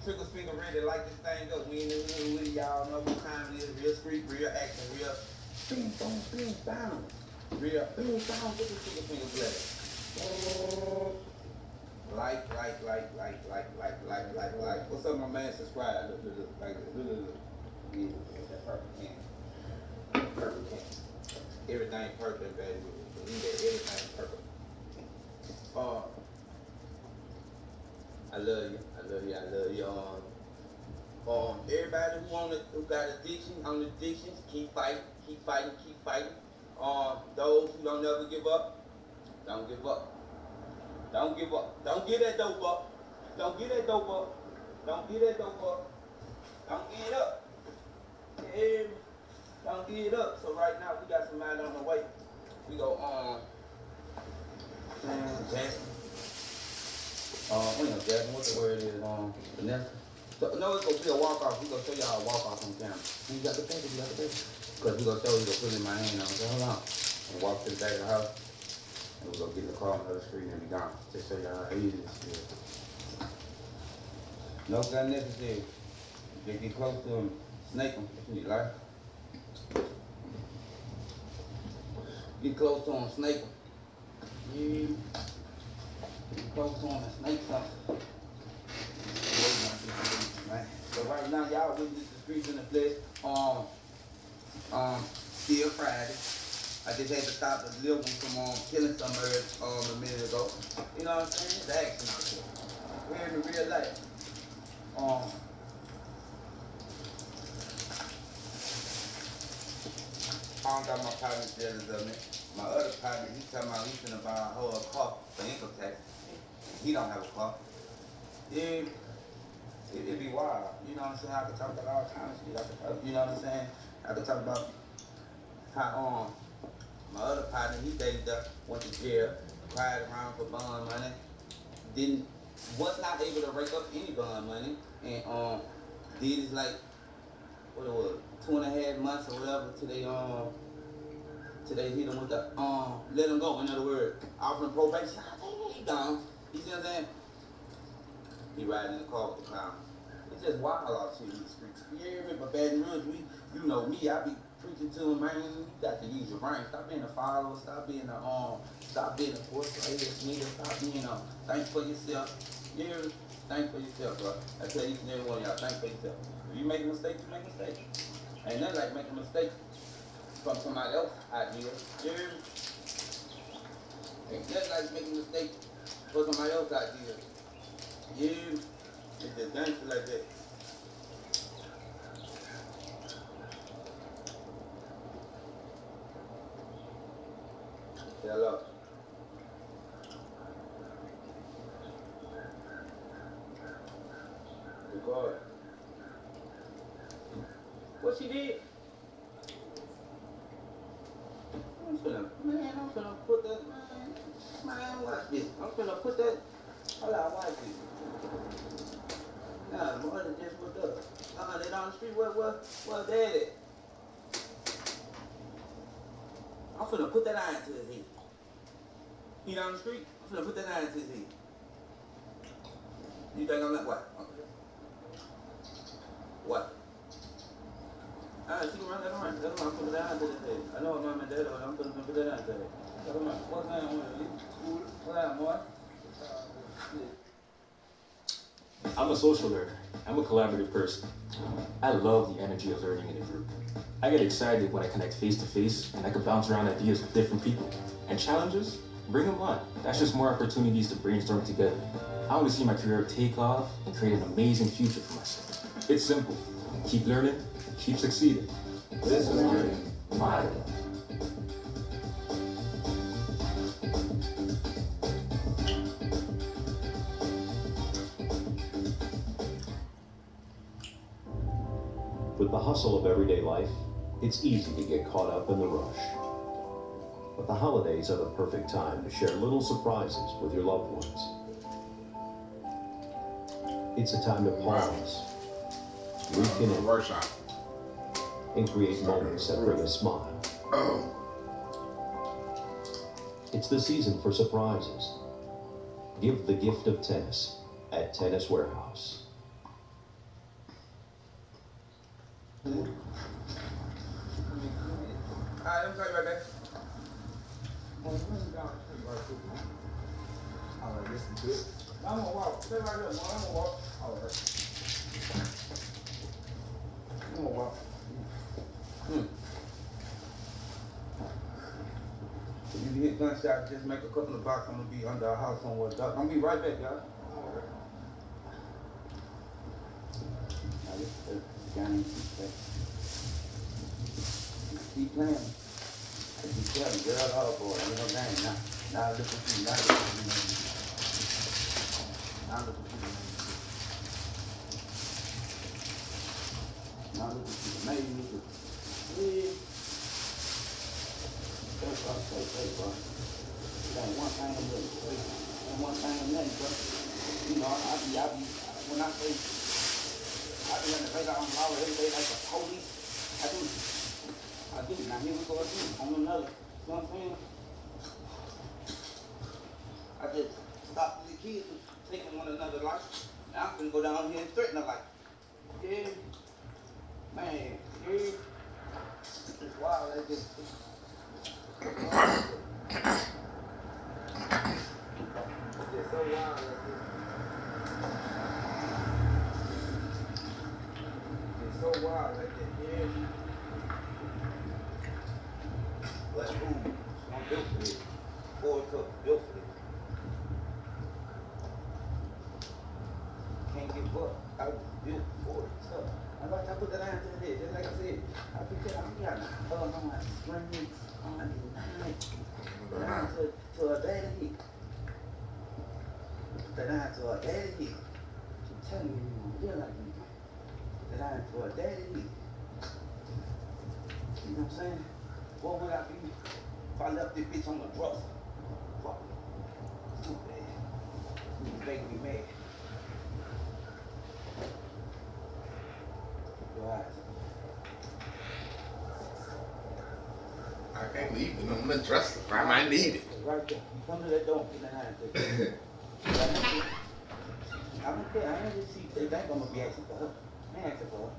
Trigger finger ready to light this thing up. We in the hood with y'all know what time it is. Real street, real action, real bing bong, bing bong. Real bing bong, get the trigger finger blessed. Like. What's up, my man? Subscribe. Look. Yeah, that perfect can. Perfect can. Everything perfect, baby. Believe that everything perfect. I love you. Everybody who got addictions, keep fighting. Those who don't never give up, don't give up. Don't give up. Don't get that dope up. Don't get that dope up. Don't get that dope up. Don't get up. Yeah, don't get up. So right now we got somebody on the way. We go Jackson. Jackson, what the word is, Vanessa. So, no, it's gonna be a walk-off. We gonna show y'all a walk-off on camera. You got the paper. Because we gonna show you, gonna put it in my hand now. So hold on. And walk to the back of the house. And we gonna get in the car on the other street and be gone. Just show y'all how easy this is. No gun necessary. Just get close to him. Snake him if you need life. Get close to him, snake him. Yeah. Get close to him and snake something. So right now, y'all witness the streets in the flesh. Still Friday. I just had to stop the little one from killing some birds a minute ago. You know what I'm saying? It's action out here. We're in the real life. I don't got my partner jealous of me. My other partner, he talking about he's finna buy a whole car for income tax. He don't have a car. Yeah. It'd be wild, you know what I'm saying? I could talk about all kinds of shit. You know what I'm saying? I could talk about how my other partner, he dated up, went to jail, cried around for bond money, was not able to rake up any bond money, and did his like 2.5 months or whatever till they hit him with the let him go. In other words, offering probation. He gone. You see what I'm saying? He riding in the car with the clown. It's just wild out here in the streets. You hear me? But Baton Rouge, you know me, I be preaching to him, man. You got to use your brain. Stop being a follower. Stop being a force player, nigga. Stop being think for yourself. You hear me? Think for yourself, bro. I tell each and every one of y'all, think for yourself. If you make a mistake, you make a mistake. Ain't nothing like making a mistake from somebody else's idea. Yeah. Ain't nothing like making a mistake for somebody else's idea. Yeah. It's just gangster like that. Hello. Record. What she did? I'm finna put that, man, watch this. I'm finna put that, hold on, watch this. Nah, the mother just what's up. They down the street, where dad at? I'm finna put that iron to his head. He down the street, I'm finna put that iron to his head. You think I'm not what? What? Alright, see around, let him run. I'm finna put that iron to his head. I know what mom and dad are, I'm finna put that iron to his head. Let him run. What's going on with you? What's that, boy? I'm a social learner. I'm a collaborative person. I love the energy of learning in a group. I get excited when I connect face to face and I can bounce around ideas with different people. And challenges, bring them on. That's just more opportunities to brainstorm together. I want to see my career take off and create an amazing future for myself. It's simple. Keep learning, keep succeeding. This is learning, my way. With the hustle of everyday life, it's easy to get caught up in the rush. But the holidays are the perfect time to share little surprises with your loved ones. It's a time to pause, reconnect, and create moments that bring a smile. It's the season for surprises. Give the gift of tennis at Tennis Warehouse. Alright, let me call you right back. Alright, listen to it. I'm gonna walk. Stay right there, boy. I'm gonna walk. Alright. I'm gonna walk. If you hear gunshots, just make a couple of blocks. I'm gonna be under a house somewhere. I'm gonna be right back, y'all. Alright. Now this is the game. Keep playing. Keep telling girl, oh boy, ain't no game now. Now look at you. Now look at you. Now look at you. Now look at you. Maybe you could. Yeah. Stay, bro. It ain't one thing to do. Ain't one thing to nothing, bro. You know, when I say, I be on the radar on law every day like the police. I do. Now here we go again on another. You know what I'm saying? I just stopped the kids from taking one another's life. Now I'm gonna go down here and threaten their life. Yeah. Man, yeah. It's wild. It's just wild. It's just so wild like this. It's so wild like this. Yeah. But ooh, I'm built for this. Ford Cup, built for this. Can't get bucked. I was built for it. So, I put that iron to the head, just like I said. I put that on my spring on my iron to a daddy heat. That iron to a daddy heat. I'm telling you, you feel like me. That iron to a daddy heat. You know what I'm saying? What would I be if I left this bitch on the dresser? Fuck. Too bad. You making me mad. Right. I can't leave it on the dresser. I might need it. Right there. You come to that door and put that hand to it. I don't care. I ain't just see. They think I'm gonna be asking for her. I ain't asking for her.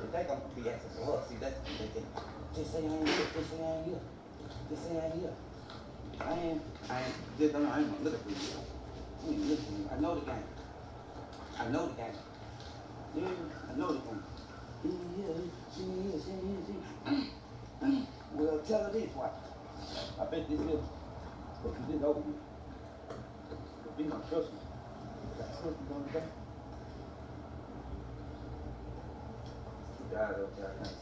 They think I'm gonna be asking for her. See, that's what they think. Just say I ain't here. Just say I ain't here. Just say I ain't here. I ain't gonna look for you. I ain't looking for you. I know the game. I know the game. Yeah, I know the game. Well, tell her this one. I bet this is, but you didn't over you. But be my trust me. Got sisters on the back. You died up there, I can't see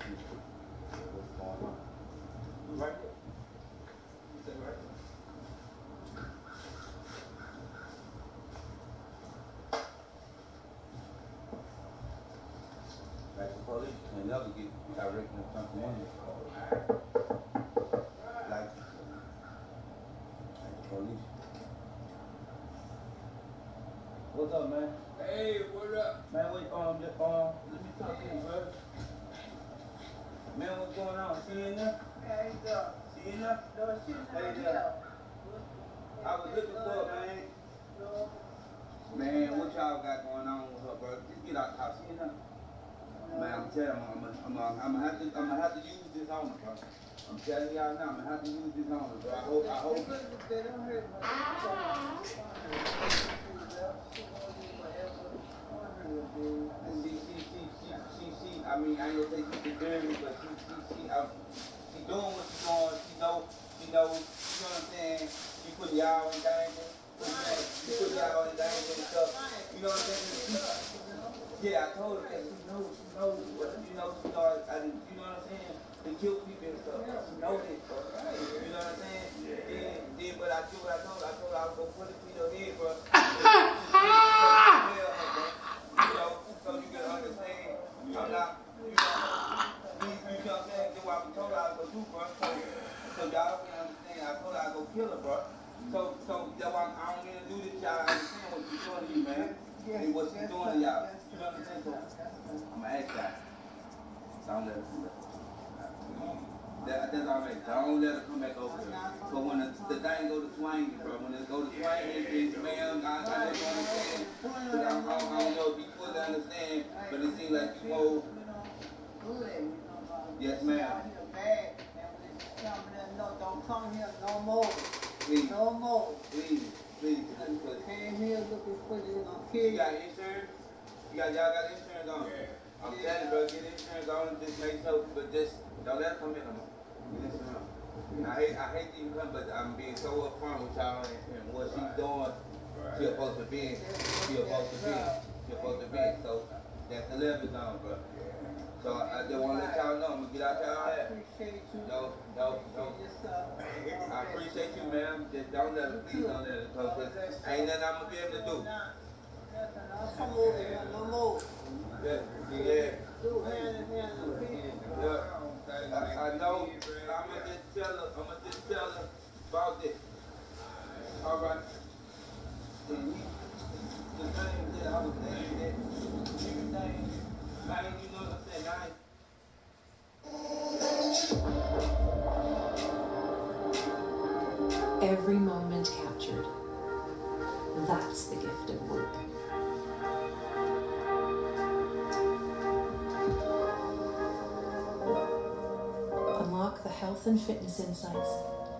what's going on. You right there. You stay right there. Like the police can never get directly in front of money. Like the police. What's up, man? Hey, what up? Man, wait, let me talk to you, bro. Man, what's going on? See you in there? Yeah, he's up. See you in there? No, she's not here. I was looking for it, man. Man, what y'all got going on with her, bro? Just get out the house. See you in there? Man, I'm telling you, I'm gonna have to use this on her, bro. I'm telling y'all now, I'm gonna have to use this on her, bro. I hope. I mean, I ain't gonna say she's dirty, but she doing what she's doing. She know, you know what I'm saying? She putting y'all in danger. She putting y'all in danger and stuff. You know what I'm saying? Yeah, I told her that she knows, but you know what I'm saying? They kill people and stuff. She knows this, bro. You know what I'm saying? Then, but I do what I told her. I told her I was gonna put it to your head, bro. You know, so you can understand. I'm not, you know what I'm saying? That's what I told her I was gonna do, bro. So y'all can understand. I told her I was gonna kill her, bro. So that's why I don't mean to do this, y'all. I understand what she's doing to you, man. And what she's doing to y'all. You know what I'm saying? So I'm gonna ask y'all. Don't let her come back. That's all right. Don't let her come back over here. So when the thing go to swinging, bro, when it go to swinging, man, I don't understand. But I don't know if you fully understand, but it seems like you hold. Yes, ma'am. Don't come here no more. Please. No more. Please. Came here looking for you. You got insurance? Y'all got insurance on? I'm telling you, bro, get insurance on and just make sure, but just don't let her come in no more. Get insurance. I hate to even come, but I'm being so upfront with y'all and what she's doing. She's supposed to be. So that's the level zone, bro. So I just want to let y'all know, I'm going to get out y'all ass. I appreciate you. No. I appreciate you, ma'am. Just don't let her, please don't let her come, because ain't nothing I'm going to be able to do. I'll come over here, no more. Yeah. I know. I'm going to just tell her about this. All right. The thing that I was saying, that everything, man, you know what I'm saying? Every moment captured. That's the gift of work. Unlock the health and fitness insights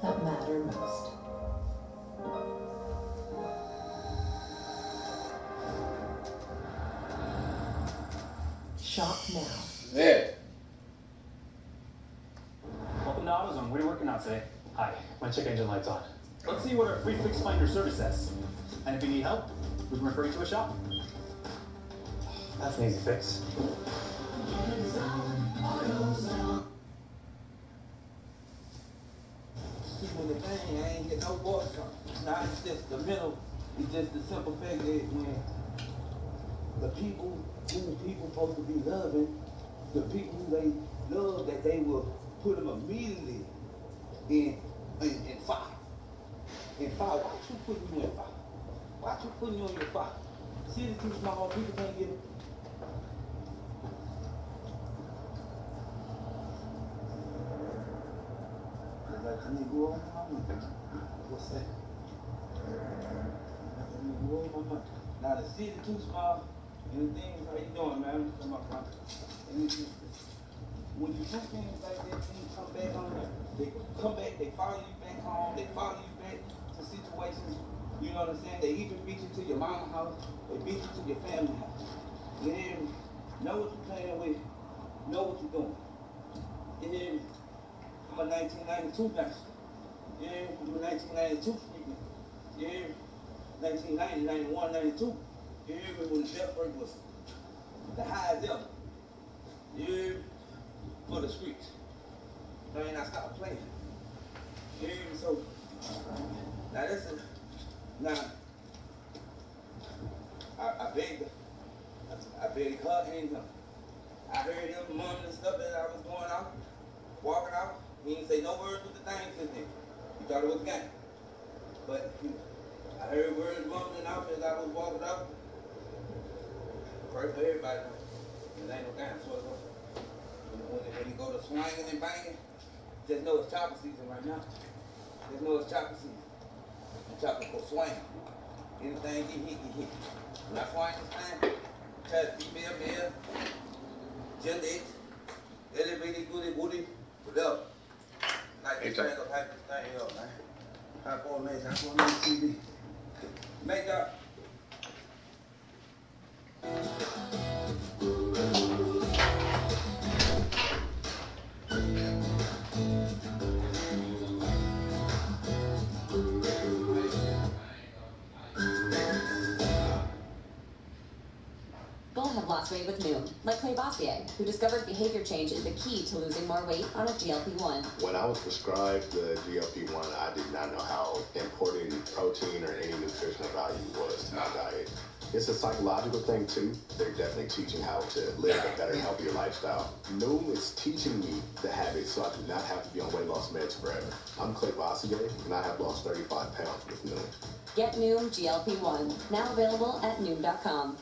that matter most. Shop now. Yeah. Welcome to AutoZone. What are you working on today? Hi, my check engine light's on. Let's see what our free fix finder service says. And if you need help, we can refer you to a shop. That's an easy fix. See, when the thing, I ain't get no voice on. Now it's just the middle. It's just the simple fact that when the people who people supposed to be loving, the people who they love, that they will put them immediately in fire. In fire. Why you putting you in fire? Why you putting you in your fire? See, it's too small. People can't get it. Like the nigga on my mind. What's that? Like the nigga on my mind. Now the city too small, and the things, how you doing, man? Come on, man. And it's just, when you do things like that, things come back on you. They come back, they follow you back home, they follow you back to situations, you know what I'm saying? They even beat you to your mama's house, they beat you to your family house. You didn't know what you're playing with, know what you're doing. You hear me? I'm a 1992 gangster. You hear me? I'm a 1992 speaking. You hear me? 1990, 91, 92. You hear me? When the death rate was the highest ever. You hear me? For the streets. Man, I stopped playing. You hear me? So, now this is, now, I begged her and him. I heard him mom and stuff that I was going out, walking out. He didn't say no words with the thing since then. He thought it was a game. But I heard words mumbling out as I was walking out. Pray for everybody. It ain't no game. So when you go to swinging and banging, just know it's chopper season right now. Just know it's chopper season. And chopper go swing. Anything he hit. When I swing this thing, try to be beer, just it, itty bitty goody woody, whatever. Like this thing up, hype this thing up, man. Hop on TV. Make up. Bull have lost weight with Noom, like Clay Bossier, who discovered behavior change is the key to losing more weight on a GLP-1. When I was prescribed the GLP-1, I did not know how important protein or any nutritional value was to my diet. It's a psychological thing too. They're definitely teaching how to live a better, healthier lifestyle. Noom is teaching me the habits so I do not have to be on weight loss meds forever. I'm Clay Bossier, and I have lost 35 pounds with Noom. Get Noom GLP-1, now available at Noom.com.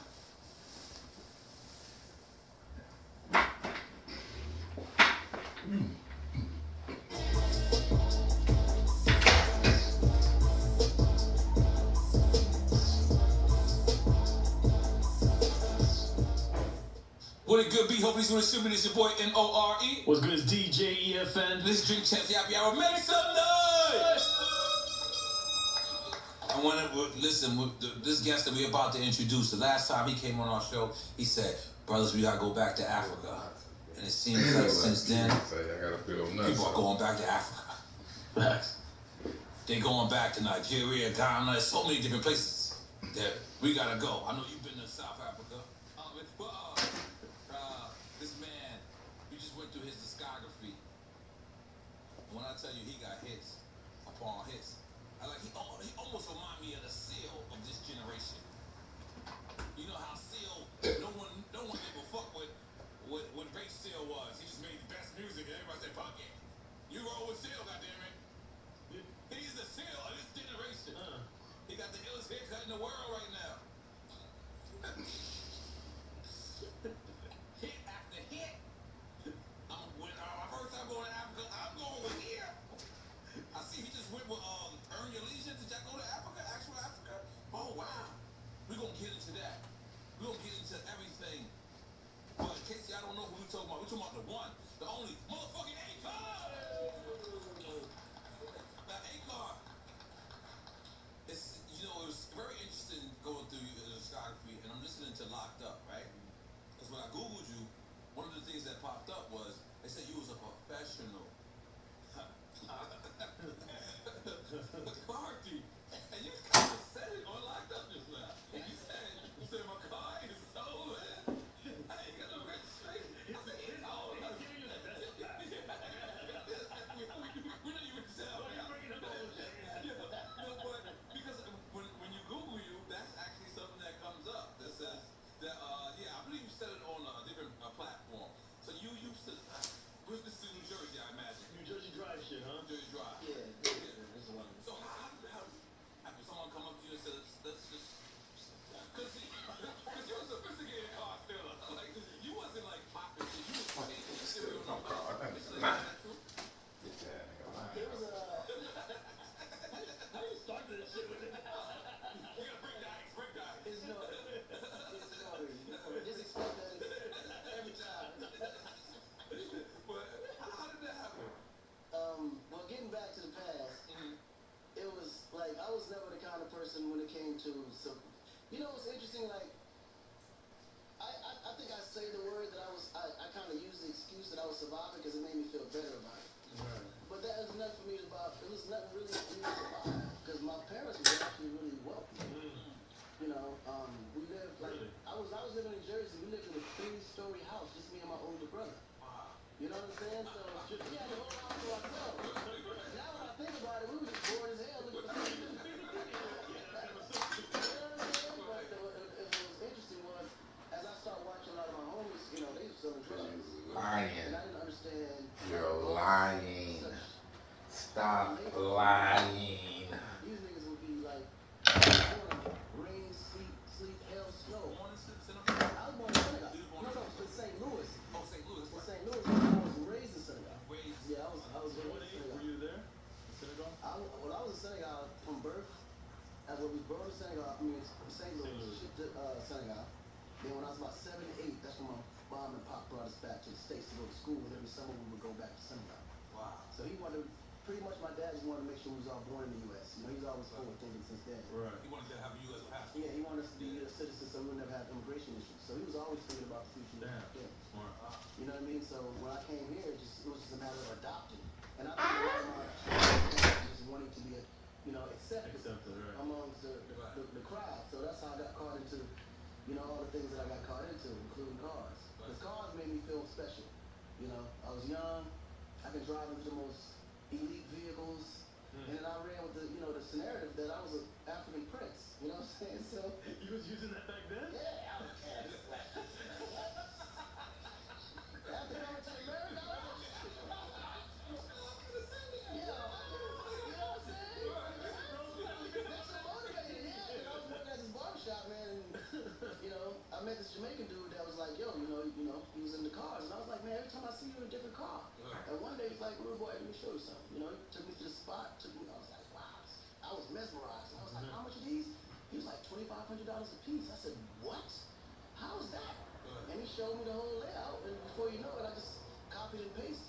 What it good be? Hope he's gonna shoot me. It's your boy N-O-R-E. What's good? It's DJ EFN. This Drink Champs Happy Hour. Make some noise! I want to listen with this guest that we're about to introduce. The last time he came on our show, he said, "Brothers, we gotta go back to Africa." And it seems like since then, people are going back to Africa. They're going back to Nigeria, Ghana, so many different places that we gotta go. I know you've been to South Africa. This man, we just went through his discography. When I tell you he got hits upon hits, he almost remind me of the Seal of this generation. You know how Seal, no one ever fuck with what Ray Seal was. He just made the best music and everybody said, "Fuck it, you roll with Seal, goddammit." He's the Seal of this generation. He got the illest haircut in the world right now. Hit after hit. My first time going to Africa, I'm going with here. I see he just went with Earn Your Leisure. Did y'all go to Africa? Actual Africa? Oh, wow. We're going to get into that. We're going to get into everything. But in case y'all don't know who we're talking about the one, the only motherfucking Akon. Now, Akon, it was very interesting going through your discography, and I'm listening to Locked Up, right? Because when I Googled you, one of the things that popped up was they said you was a professional car thief. And you kind of said it on Locked Up just now. And you said my car is stolen. I ain't got no registration. I said it's stolen. We know you would tell me. No, but because when you Google you, that's actually something that comes up that says that I believe you said it on a different platform. So you used to, this is New Jersey, I imagine. New Jersey Drive shit, huh? New Jersey Drive. Yeah. So how after someone come up to you and says, let's just, because you're a sophisticated car stealer. Like, you wasn't like popping shit. You was taking serial No car. I think it's mine. There was how do you start this shit with it? You gotta break the ice. It's no. Just expect that every time. But how did that happen? Well, getting back to the past, it was like I was never the kind of person when it came to it's interesting. Like I think I say the word that I kind of used to I was surviving because it made me feel better about it. Right. But that was nothing for me about. It was nothing really for me to survive because my parents were actually really wealthy. You know, we lived like I was living in Jersey. We lived in a 3-story house, just me and my older brother. Wow. You know what I'm saying? So we had the whole house to ourselves. Now when I think about it, we were just bored as hell looking for something to do. You know what I'm saying? But what was interesting was, as I started watching a lot of my homies, you know, they were selling drugs. Lying. And I didn't understand. You're lying. Stop lying. These niggas would be like, rain, sleet, hail, snow. Born in Senegal? I was born in Senegal. You were born No, in St. Louis. Oh, St. Louis. In St. Louis, I was raised in Senegal. Raised. Yeah, I was So raised what in age Senegal. were you there? In Senegal? I was in Senegal from birth. I was born in Senegal. I mean, St. Louis. Shipped to Senegal. Then when I was about 7 or 8, that's when my mom and pop brought us back to the States to go to school. And every summer we would go back to Senegal. Wow. So he wanted to, pretty much my dad just wanted to make sure we was all born in the U.S. You know, he's always forward thinking since then. Right. He wanted to have a U.S. passport. Yeah, he wanted us to be U.S. citizens so we would never have immigration issues. So he was always thinking about the future. Damn. Yeah. Smart. You know what I mean? So when I came here, it was just a matter of adopting. And I think a lot of my children just wanting to be, accepted right. amongst the crowd. So that's how I got caught into, all the things that I got caught into, including cars. Because cars made me feel special. You know, I was young. I could drive into the most elite vehicles. And then I ran with the narrative that I was an African prince. You know what I'm saying? So you was using that back then? yeah, I was after coming to America, I was like, shit. You know what I'm saying? That's so motivated, yeah. Because I was working at this barbershop, man, and I met this Jamaican dude that was like, yo, he was in the cars, and I was like, man, every time I see you in a different car. And one day he's like, little boy, let me show you something. He took me to the spot, I was like, wow. I was mesmerized. I was like, how much are these? He was like $2,500 a piece. I said, what? How is that? And he showed me the whole layout, and before you know it, I just copied and pasted.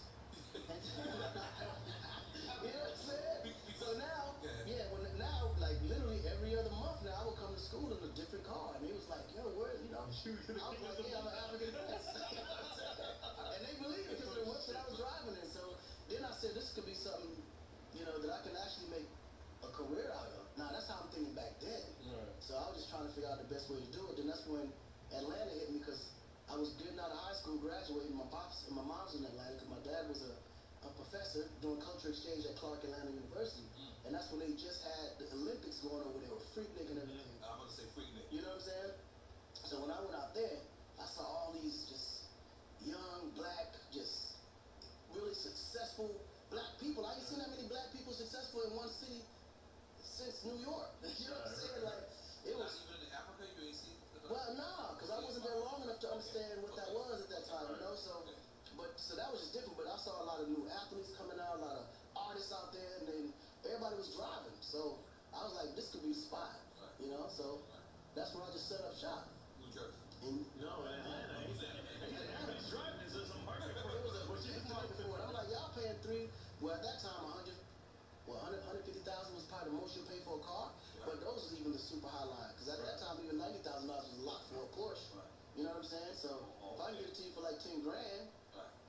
And you know what I'm saying? So now, like literally every other month now, I would come to school in a different car, and he was like, yo, where, I was like, yeah, I'm an African prince. And they believed it because of the whips that I was driving in. So then I said, this could be something, that I can actually make a career out of. Now, that's how I'm thinking back then. Right. So I was just trying to figure out the best way to do it. Then that's when Atlanta hit me because I was getting out of high school, graduating. My pops and my mom's in Atlanta because my dad was a professor doing culture exchange at Clark Atlanta University. And that's when they just had the Olympics going over there with Freaknik and everything. I'm going to say Freaknik. You know what I'm saying? So when I went out there, I saw all these just young, black, just really successful black people. I ain't seen that many black people successful in one city since New York. You know what I'm saying? Like, it was. Not even in Africa, you ain't seen? Well, nah, because I wasn't there long enough to understand what that was at that time, So that was just different. But I saw a lot of new athletes coming out, a lot of artists out there, and then everybody was driving. So I was like, this could be the spot, So that's when I just set up shop. New Jersey. In Atlanta. He said everybody's driving, so it's a market for it. It was a big market for it. I'm like, y'all paying well, at that time, 150,000 was probably the most you pay for a car, but those was even the super high line. Because at that time, even $90,000 was a lot for a Porsche. You know what I'm saying? So if I can get it to you for like 10 grand,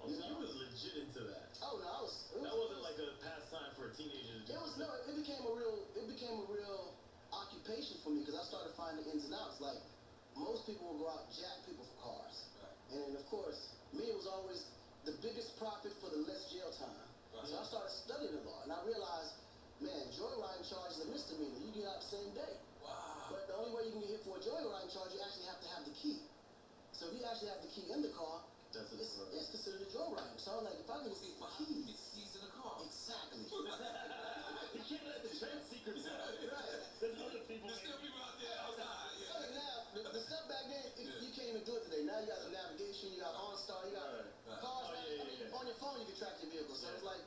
you was legit into that. Oh no, that wasn't like a pastime for a teenager. It became a real occupation for me because I started finding the ins and outs. Like most people will go out and jack people for cars, and then of course me it was always the biggest profit for the less jail time. So I started studying the law, and I realized, man, joyriding charge is a misdemeanor. You get out the same day. Wow. But the only way you can get hit for a joyriding charge, you actually have to have the key. So if you actually have the key in the car, it's considered a joyriding. So I was like, if I can get the keys. Get keys in the car. Exactly. You can't let the trade secrets out. Right. There's other people. There's still people out there outside. Yeah. Now, the stuff back then, you can't even do it today. Now you got the navigation, you got OnStar, you got cars. On your phone you can track your vehicle. So it's like,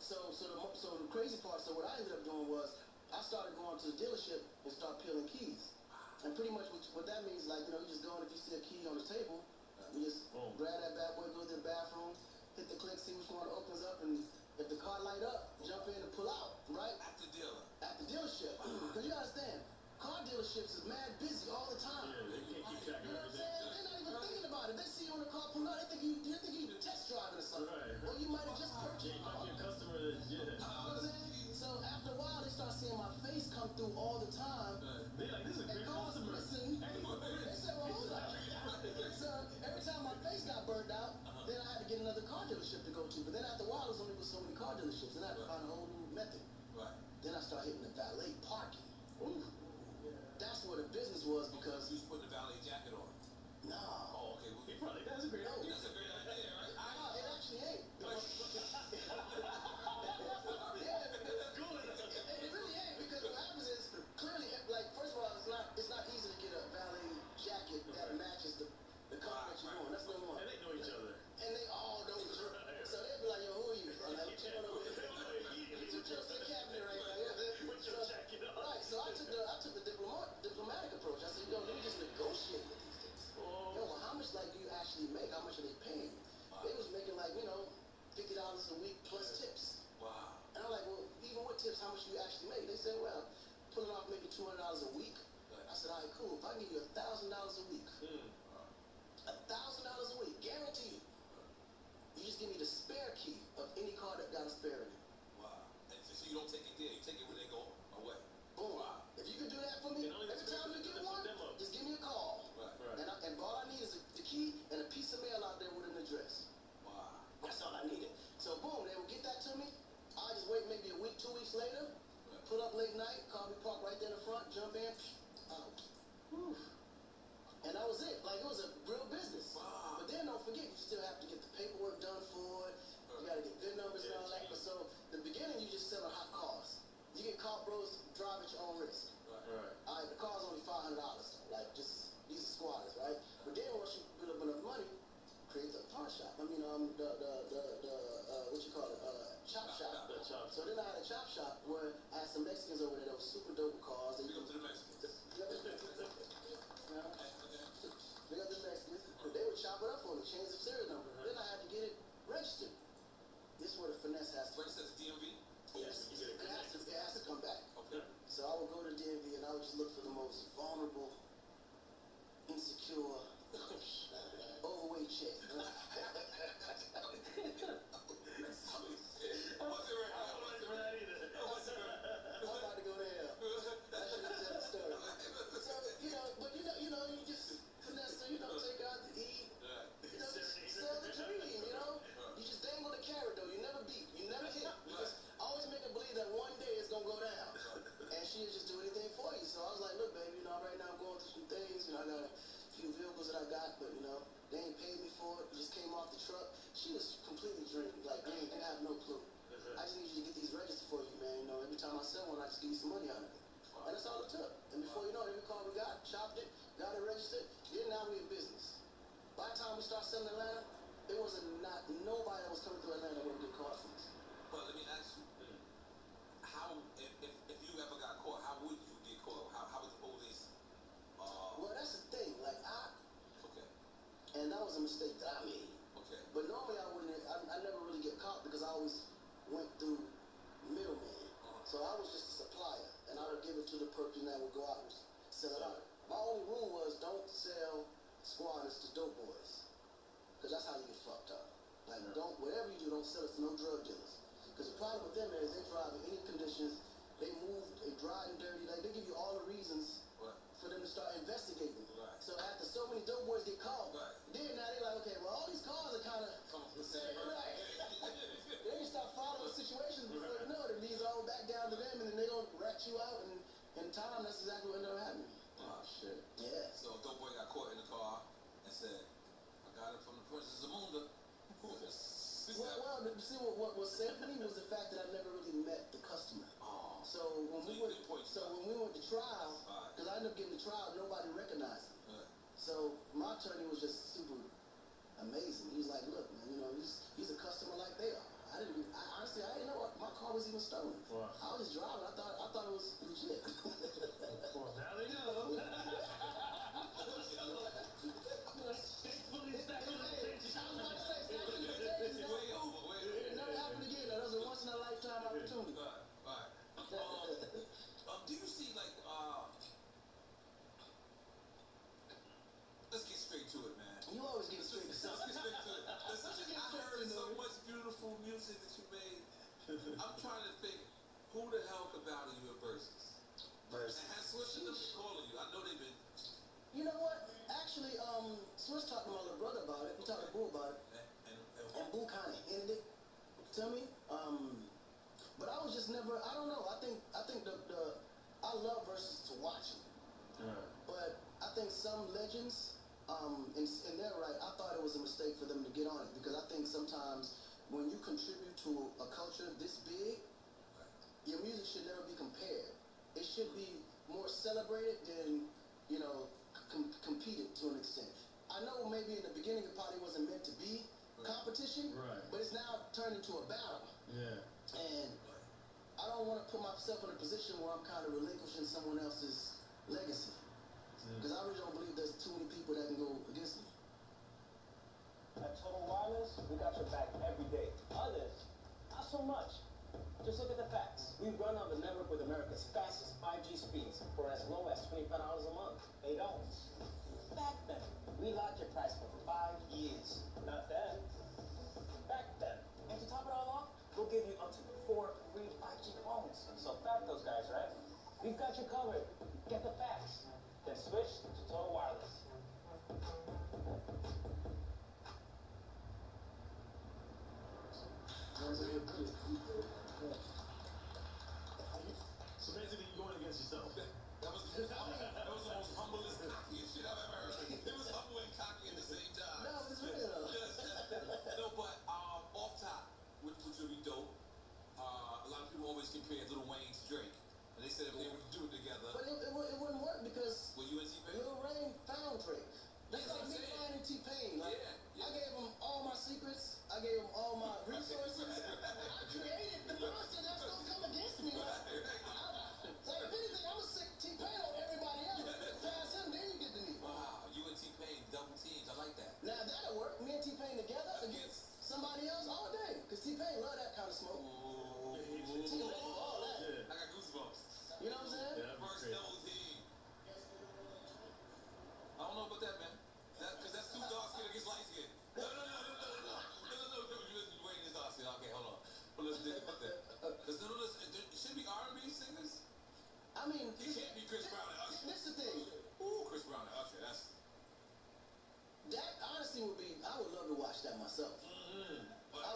so the crazy part. So what I ended up doing was I started going to the dealership and start peeling keys. And pretty much what that means, like, you just go and if you see a key on the table, you just grab that bad boy, go to the bathroom, hit the click, see which one opens up, and if the car light up, jump in and pull out, right? At the dealer. At the dealership. Because you understand, car dealerships is mad busy all the time. Yeah, they can't keep track of everything. You know what I'm saying? They're not even thinking about it. They see you in the car pulling out, they think you test driving or That's where the business was because you put the valet jacket on. No. Oh, okay. Well, He probably that's a great idea. That's a great idea, right? No, it actually ain't. It really ain't because what happens is clearly, like, first of all, it's not easy to get a valet jacket that matches the color that you're going. That's number one. And they know each other. And they all know each other. So they'd be like, yo, who are you? I'm like, what you want over here? Put your cabinet right now. Put your jacket on. Right. So I took the diplomatic approach. I said, yo, let me just negotiate with these things. Yo, well, how much like do you actually make? How much are they paying? They was making like, $50 a week plus tips. Wow. And I'm like, well, even with tips, how much do you actually make? They said, well, pulling off maybe $200 a week. I said, all right, cool. If I give you $1,000 a week, $1,000 a week, guaranteed. You just give me the spare key of any car that got a spare in it. Wow. And so you don't take it there, you take it when they go away. Boom. Wow. If you can do that for me, every time you get one, just give me a call. Right. And all I need is the key and a piece of mail out there with an address. Wow. That's all I needed. So boom, they will get that to me. I just wait maybe a week, 2 weeks later, pull up late night, car me park right there in the front, jump in, out. Whew. And that was it. Like, it was a real business. Wow. But then don't forget, you still have to get the paperwork done for it. You got to get VIN numbers and all that. But so, the beginning, you just selling hot cars. You get caught, bros, drive at your own risk. Right. All right, the car's only $500, though. Like, just, these are squatters, right? But then once you build up enough money, create the pawn shop. I mean, what you call it? Chop shop. The chop. So then I had a chop shop where I had some Mexicans over there that was super dope with cars. They Big up to the Mexicans. Big up the Mexicans. They would chop it up for me, change the serial number. Then I had to get it registered. This is where the finesse has to. Registered to DMV? Yes, it has to come back. Okay. So I would go to DMV and I would just look for the most vulnerable, insecure, overweight chick. I wasn't ready either. I'm about to go there. I should have said the story. So, you just finesse her, take her out to eat. Sell the dream, You just dangle the carrot, though. You never beat. You never hit. You just always make her believe that one day it's going to go down. And she'll just do anything for you. So I was like, look, baby, right now I'm going through some things. I got a few vehicles that I got, but, they ain't paid me for it. It just came off the truck. She was completely dreaming. Like, they didn't have no clue. I just need you to get these registered for you, man. Every time I sell one, I just give you some money out of it. And that's all it took. And before you know it, every car we got, chopped it, got it registered, then now we in business. By the time we start selling Atlanta, there wasn't nobody that was coming through Atlanta that would get caught from us. But let me ask you, how, if you ever got caught, how would you get caught? How would the police? Well, that's the thing. Okay. And that was a mistake that I made. Okay. But normally I never really get caught because I always went through middleman. So I was just a supplier, and I would give it to the person that would go out and sell it out. My only rule was don't sell squatters to dope boys, because that's how you get fucked up. Like, whatever you do, don't sell it to no drug dealers. Because the problem with them is they drive in any conditions, they move, they drive dirty, like they give you all the reasons for them to start investigating. Right. So after so many dope boys get caught, then now they're like, okay, well, all these cars are kind of the same. Right. Then you start following situations before you know it. It leads all back down to them, and then they're going to rat you out, and in time, that's exactly what ended up happening. Oh, shit. Yeah. So a dope boy got caught in the car and said, I got it from the Princess Zamunda. Well, see, what saved me was the fact that I never really met the customer. Oh. So when we went to trial, because I ended up getting to trial, nobody recognized him. So my attorney was just super amazing. He was like, look, man, he's a customer like they are. Honestly, I didn't know my car was even stolen. Wow. I was just driving. I thought it was legit. Well, now they know. Thankfully, stacked on the stage. I was about to say, stacked on the stage. It never happened again. That was a once in a lifetime opportunity. Right. Do you see let's get straight to it, man. You always get straight to something. Let's get straight to it. I heard so much beautiful music that you made. I'm trying to think, who the hell could battle you at Versus? And has Swiss and them been calling you? I know they've been. You know what? Actually, Swiss talked to my little brother about it. He talked to Boo about it. And Boo kind of hinted it to me. But I was just never, I don't know. I think I I love versus to watch them. But I think some legends, and they're right, I thought it was a mistake for them to get on it, because I think sometimes when you contribute to a culture this big, your music should never be compared. It should be more celebrated than, you know, competed to an extent. I know maybe in the beginning it probably wasn't meant to be competition, but it's now turned into a battle. And I don't want to put myself in a position where I'm kind of relinquishing someone else's legacy. Because I really don't believe there's too many people that can go against me. At Total Wireless, we got your back every day. Others, not so much. Just look at the facts. We run on the network with America's fastest 5G speeds for as low as $25 a month. $8. Back then, we locked your price for 5 years. Not then. Back then. And to top it all off, we'll give you up to 4 free 5G phones. So back those guys, right? We've got you covered. Get the facts. Then switch to Total Wireless. So basically, you're going against yourself. That was the most humblest, cockiest shit I've ever heard. It was humble and cocky at the same time. No, it's real. No, but off top, which would be dope. A lot of people always compare Lil Wayne to Drake, and they said if they were to do it together. But it wouldn't work because Well, you and T-Pain? Lil Wayne found Drake. That's like me finding T-Pain. Like, I gave him all my secrets. I gave him all my resources. I created the monster that's going to come against me. Like if anything, I'm going to sick T-Pain on everybody else. Pass him, then you get to me. Wow, you and T-Pain, double teams. I like that. Now, that'll work. Me and T-Pain together against somebody else all day. Because T-Pain love that kind of smoke. T-Pain for all that. I got goosebumps. You know what I'm saying? First double team. I don't know about that, man. Because that's too dark skin against light skin. No. Wait, this dark skin. Okay, hold on. But let's think about that. It should be R&B singers. I mean, it can't be Chris Brown and Usher. This is the thing. Ooh, Chris Brown and Usher. That honestly would be. I would love to watch that myself. That's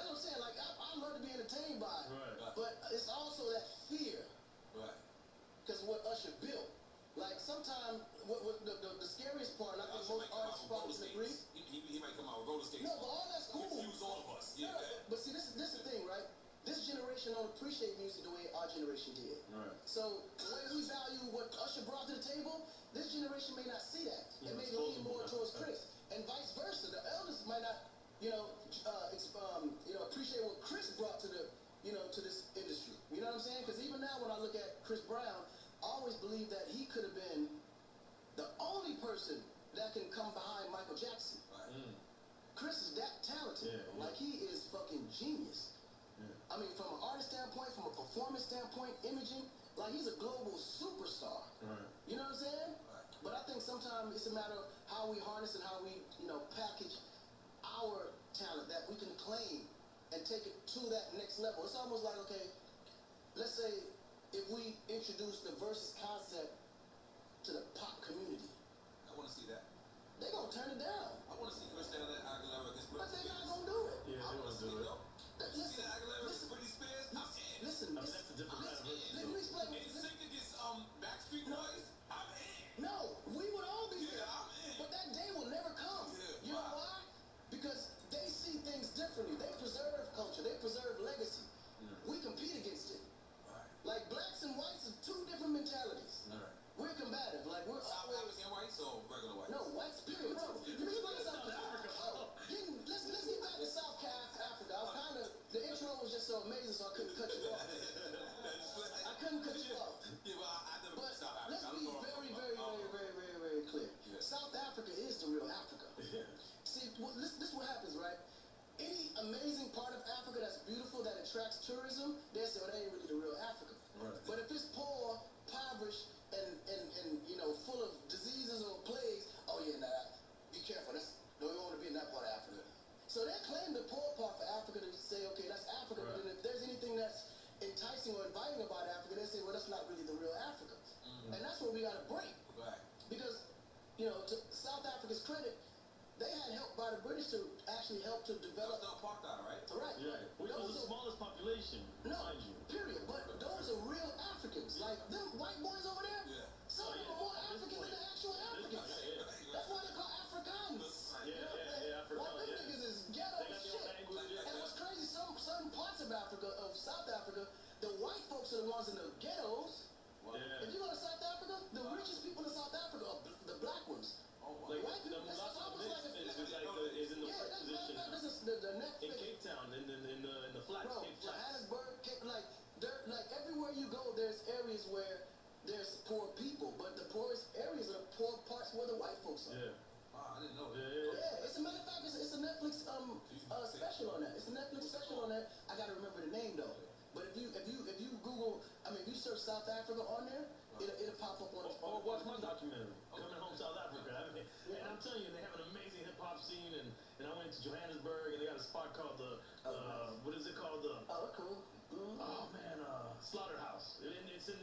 what I'm saying. Like I love to be entertained by it, but it's also that fear. Right. Because what Usher built. Like sometimes, the scariest part, and I think most artists probably agree. He might come out with roller skates. No, but all that's cool. Confuse all of us. Yeah. But see, this is the thing, right? This generation don't appreciate music the way our generation did. Right. So the way we value what Usher brought to the table, this generation may not see that. It may lean more towards Chris, and vice versa. The elders might not, appreciate what Chris brought to the, to this industry. You know what I'm saying? Because even now, when I look at Chris Brown, I always believe that he could have been the only person that can come behind Michael Jackson. Right. Chris is that talented. Like, he is fucking genius. I mean, from an artist standpoint, from a performance standpoint, imaging, like, he's a global superstar. You know what I'm saying? But I think sometimes it's a matter of how we harness and how we, package our talent that we can claim and take it to that next level. It's almost like, okay, let's say if we introduce the versus concept to the pop community. I want to see that. They're going to turn it down. I want to see Christina Aguilera against Britney Spears. But they're not going to do it. Yeah, they want to do it. Listen, Aguilera against Britney Spears? I'm in. Listen, I mean, that's a different kind of versus. Let me explain. NSYNC against Backstreet Boys? I'm in. No, we would all be there. I'm in. But that day will never come. You know why? Because they see things differently. They preserve culture. They preserve legacy. We compete against it. Like, blacks and whites are two different mentalities. We're combative. Like, we're South African whites or regular whites? No, whites, period. Let me explain South Africa. Let's get back to South Africa. The intro was just so amazing, so I couldn't cut you off. I couldn't cut you off. Yeah, well, I never been to South Africa. Let's be very clear. South Africa is the real Africa. See, this is what happens, right? Any amazing part of Africa that's beautiful, that attracts tourism, they say, well, that ain't really the real Africa. But if it's poor, impoverished, and full of diseases or plagues, oh yeah, be careful. Don't want to be in that part of Africa. So they claim the poor part for Africa to say, okay, that's Africa. But then if there's anything that's enticing or inviting about Africa, they say, well, that's not really the real Africa. And that's what we got to break. Because, to South Africa's credit, they had help by the British to actually help to develop. That's the apartheid, right? Right. Yeah. Which was the smallest population, mind you. Period. But those are real Africans. Like them white boys over there. Yeah. Some of them are more African than the actual Africans. That's why they're called Afrikaans. Like them niggas is ghetto shit. And what's crazy, certain parts of Africa, of South Africa, the white folks are the ones in the ghettos. If you go to South Africa, the richest people in South Africa are the black ones. Like white people, the mulatto is in the first position in Cape Town, in the flats. Bro, Cape Flats. Johannesburg, like everywhere you go, there's areas where there's poor people, but the poorest areas are the poor parts where the white folks are. Yeah. Wow, I didn't know that. Yeah, it's a matter of fact, it's a Netflix special on that. It's a Netflix special on that. I gotta remember the name though. But if you Google, if you search South Africa on there, it'll pop up on. Or watch my documentary, Coming Home South Africa. And I'm telling you, they have an amazing hip hop scene. And I went to Johannesburg, and they got a spot called what is it called? Cool. Oh man, Slaughterhouse. And it's in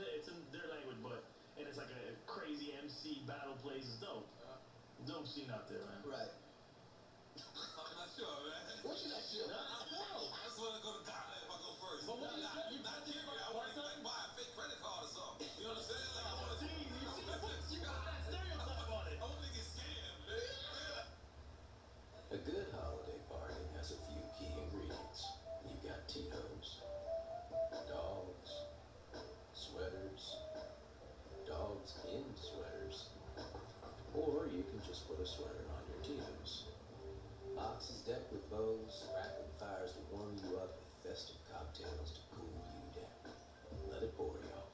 their language, and it's like a crazy MC battle place. It's dope. Dope scene out there, man. Right. I'm not sure, man. What you not sure? I just want to go to Ghana if I go first. But what not Nigeria. I want to buy a fake credit card or something. You know what I'm saying? Like, I want to see. You got that stereotype on it. I want to get scammed, man. A good holiday party has a few key ingredients. You got Tito's, dogs, sweaters, dogs in sweaters, or you can just put a sweater on your Tito's. Boxes decked with bows, crackling fires to warm you up, with festive cocktails to cool you down. Let it pour, y'all.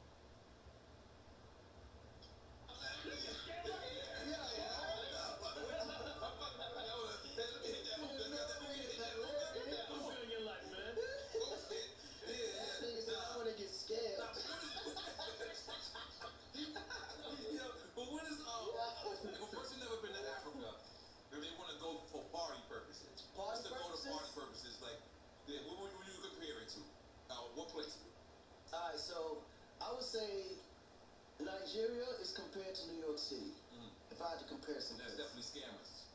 But when is if a person never been to Africa, if they want to go for party purposes, go to party purposes, like what would you compare it to? What place? Alright, so I would say Nigeria is compared to New York City. If I had to compare some. That's definitely scammers.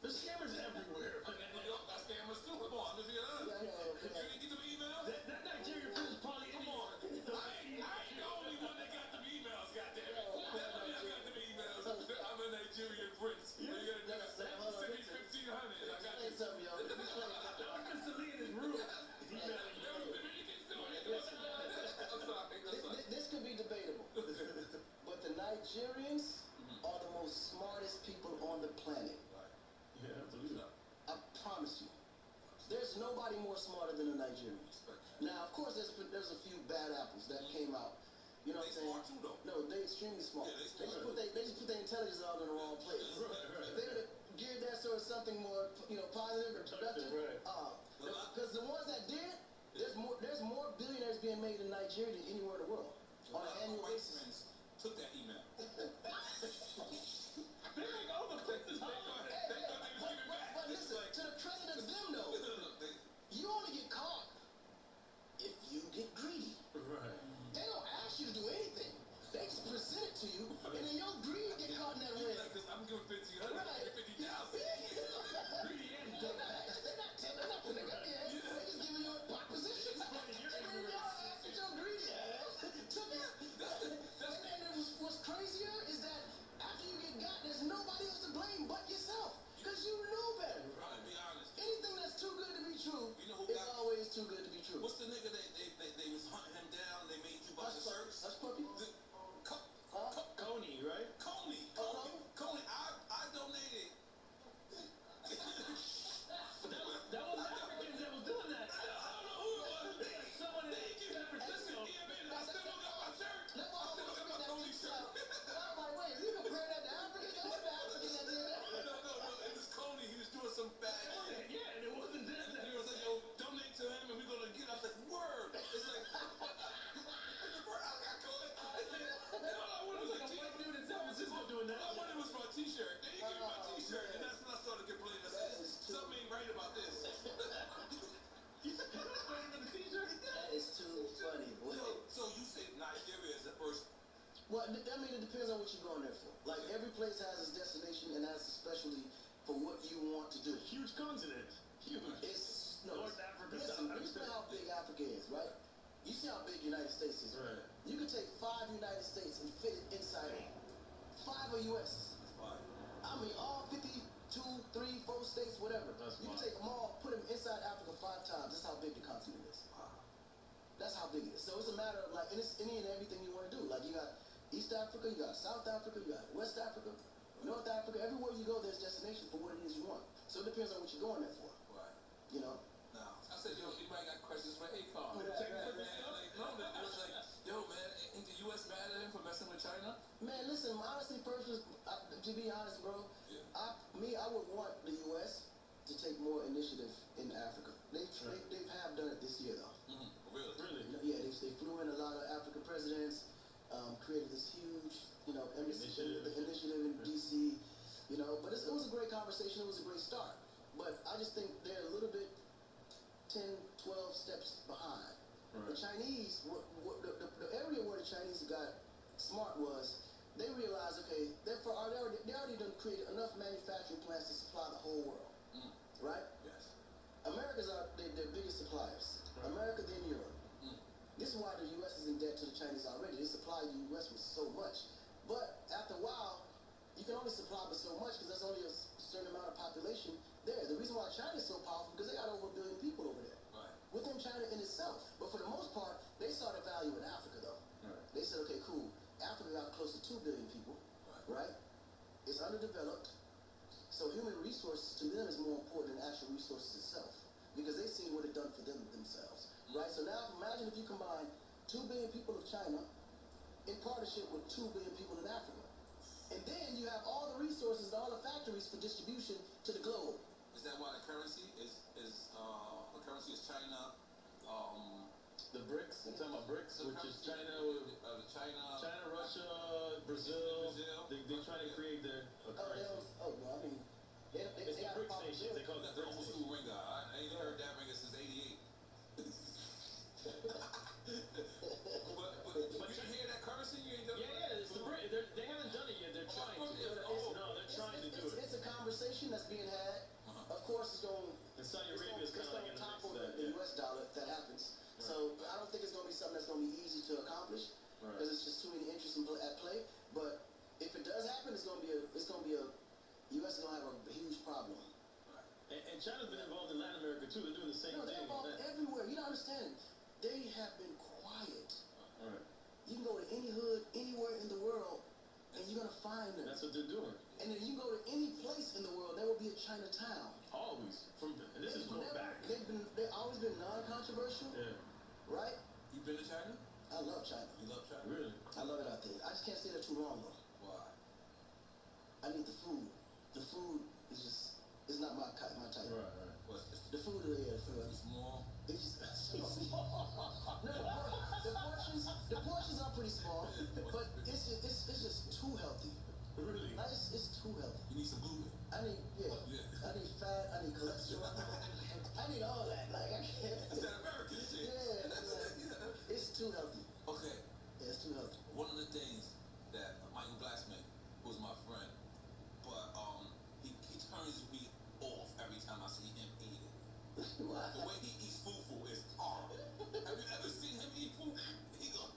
There's scammers everywhere. New York got scammers too. Come on, I'm just being honest. You didn't get them emails? That Nigerian prince probably. Come on. I ain't the only one that got them emails, goddammit. Definitely I got them emails. I'm a Nigerian prince. You gotta send me 1,500. I got you. Something, y'all. Dr. Selena's room. This could be debatable, but the Nigerians are the most smartest people on the planet. Yeah, absolutely. I promise you. There's nobody more smarter than the Nigerians. Now, of course, there's a few bad apples that came out. You know what I'm saying? Smart too, though. No, they're extremely smart. Yeah, they just put their intelligence out in the wrong place. If they would have geared that towards something more, positive and productive. Because the ones that did, there's more billionaires being made in Nigeria than anywhere in the world on an annual basis. Took that email. But listen, to the credit of them though, you only get caught if you get greedy. Right. They don't ask you to do anything. They just present it to you, and then your greed get caught in that ring. I'm giving 1,500, right. 50,000. Greedy and they're not putting it up there. They're just giving you a proposition. And then your ass with your greedy ass took it. And then what's crazier is that after you get got, there's nobody else to blame but yourself. Because you know better. I'll be honest. Anything that's too good to be true is always too good to be true. What's the nigga they was hunting him down and they made you buy the shirts? Hush puppy? Coney, right? Coney. I donated. That was Africans that was doing that. I don't know who it was. Someone in San Francisco. I still don't got my shirt. I still got my Coney shirt. I'm like, wait, you compare that to Africans? That was the African that did that. No, it was Coney. He was doing some bad shit. Yeah, and it wasn't this. And he was like, yo, donate to him and we're going to get out the word. It's like, I wanted was my t-shirt. They didn't give me my t-shirt. And that's when I started complaining. I said, something ain't right about this. That is too funny, boy. So you say Nigeria is the first. Well, I mean, it depends on what you're going there for. Like, every place has its destination and has a specialty for what you want to do. Huge continent. Huge. It's North Africa, listen, South listen Africa. how big Africa is, right? You see how big United States is. Right. You can take 5 United States and fit it inside 5 of U.S. I mean, all 52, 3, 4 states, whatever. You can take them all, put them inside Africa 5 times. That's how big the continent is. That's how big it is. So it's a matter of like, and it's any and everything you want to do. Like you got East Africa, you got South Africa, you got West Africa, North Africa. Everywhere you go, there's destinations for what it is you want. So it depends on what you're going there for. Right. You know? No. I said, yo, anybody got questions for Akon? Right. Like, no, it was like, yo, man, ain't the U.S. mad at him for messing with China? Man, listen, honestly, to be honest, bro, I would want the U.S. to take more initiative in Africa. They have done it this year, though. Mm-hmm. Really? Really? Yeah, they flew in a lot of African presidents, created this huge, initiative in D.C., but it was a great conversation. It was a great start. But I just think they're a little bit 10, 12 steps behind. Right. The Chinese, the area where the Chinese got smart was they realized, okay, they already done created enough manufacturing plants to supply the whole world, right? Yes. America's their biggest suppliers. Right. America, then Europe. This is why the U.S. is in debt to the Chinese already. They supply the U.S. with so much. But after a while, you can only supply with so much because there's only a certain amount of population there. The reason why China is so powerful because they got over 1 billion people over there. Right. Within China in itself. But for the most part, they saw the value in Africa, though. Right. They said, okay, cool. Africa got close to 2 billion people, right? It's underdeveloped. So human resources to them is more important than actual resources itself because they've seen what it done for themselves, right? So now imagine if you combine 2 billion people of China in partnership with 2 billion people in Africa. And then you have all the resources and all the factories for distribution to the globe. Is that why the currency is China? The BRICS. You're talking about BRICS, which is China, Russia, Brazil. They're trying to create their currency. It's the BRICS nations. They call it the BRICS old school ringer. I ain't heard that ringer since '88. but you hear that currency? You ain't done it? Yeah, it's the BRICS. They haven't done it yet. They're trying to. They're trying to do it. It's a conversation that's being had. Of course, it's going. And Saudi Arabia is kind of like in the mix of that. The U.S. dollar if that happens. Right. So I don't think it's going to be something that's going to be easy to accomplish because it's just too many interests at play. But if it does happen, it's going to be a U.S. is going to have a huge problem. Right. And China's been involved in Latin America too. They're doing the same thing. They're involved everywhere. You don't understand. They have been quiet. Right. You can go to any hood, anywhere in the world, and you're going to find them. That's what they're doing. And then you go to any place in the world, there will be a Chinatown. Always. And this is going back. They've always been non-controversial. Yeah. Right? You been to China? I love China. You love China? Really? I love it out there. I just can't stay there too long, though. Why? I need the food. The food is just, it's not my type. Right. The food is there. It's small? It's just so small. No, the portions are pretty small, but it's just too healthy. Really? It's too healthy. You need some gluten. I need fat, I need cholesterol. I need all that. Like, I can't. Is that American shit? Yeah. It's too healthy. Okay. Yeah, it's too healthy. One of the things that Michael Blacksmith, who's my friend, but he turns me off every time I see him eat it. Why? The way he eats fufu is horrible. Have you ever seen him eat fufu? He go.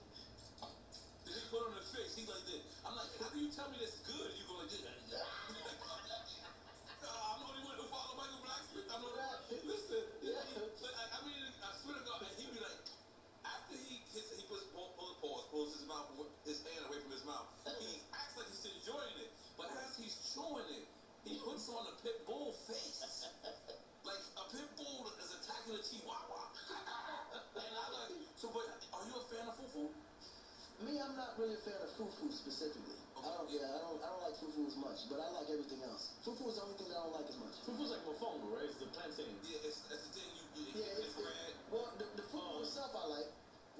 Then he put on his face. He's like this. I'm like, how do you tell me this good? You go like this. I'm the only one who follow Michael Blacksmith. I'm the only one. Listen. I mean, I swear to God, and he be like, after he pulls his hand away from his mouth, he acts like he's enjoying it. But as he's chewing it, he puts on a pit bull face. Like a pit bull is attacking a chihuahua. And I'm like, so but are you a fan of fufu? Me, I'm not really a fan of fufu specifically. Okay. I don't like fufu as much, but I like everything else. Fufu is the only thing that I don't like as much. Fufu's like mofongo, right? It's the plantain. Yeah, it's the thing it's bread. Well, the fufu itself I like,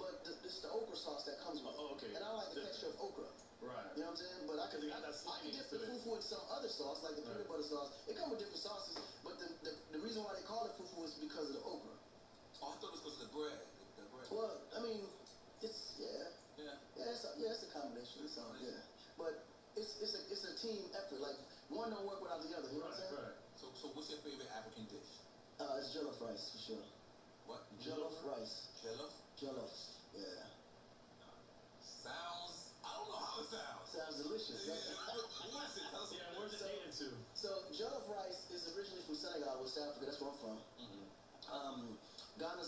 but it's the okra sauce that comes with it. Oh, okay. And I don't like the texture of okra. Right. You know what I'm saying? But I can dip the fufu in some other sauce, like the peanut butter sauce. It comes with different sauces, but the reason why they call it fufu is because of the okra. Oh, I thought it was because of the bread. Well, I mean, it's a combination. It's all but it's a team effort. Like one don't work without the other. You know what I'm saying? Right. So what's your favorite African dish? It's jollof rice for sure. What? Jollof rice. Jollof? Jollof. Yeah. Sounds. I don't know how it sounds. Sounds delicious. Yeah. What is it? Tell us. Yeah, where's it native to? So jollof rice is originally from Senegal, West Africa. That's where I'm from. Ghana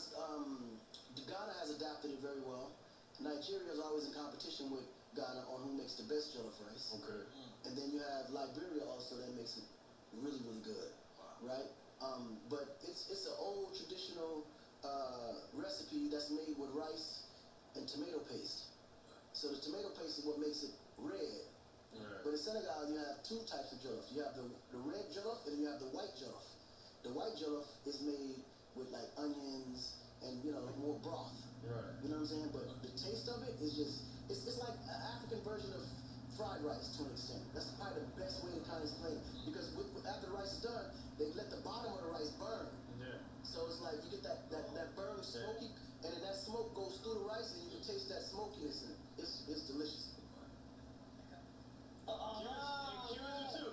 has adapted it very well. Nigeria is always in competition with Ghana on who makes the best jollof rice. Okay. And then you have Liberia also that makes it really, really good, right? But it's an old traditional recipe that's made with rice and tomato paste. So the tomato paste is what makes it red. Right. But in Senegal, you have two types of jollof. You have the red jollof and then you have the white jollof. The white jollof is made with like onions and, you know, more broth. Right. You know what I'm saying? But the taste of it is just, it's like an African version of fried rice to an extent. That's probably the best way to kind of explain it. Because after the rice is done, they let the bottom of the rice burn. Yeah. So it's like you get that burn smoky, and then that smoke goes through the rice and you can taste that smokiness in it. It's delicious. Cubans do too.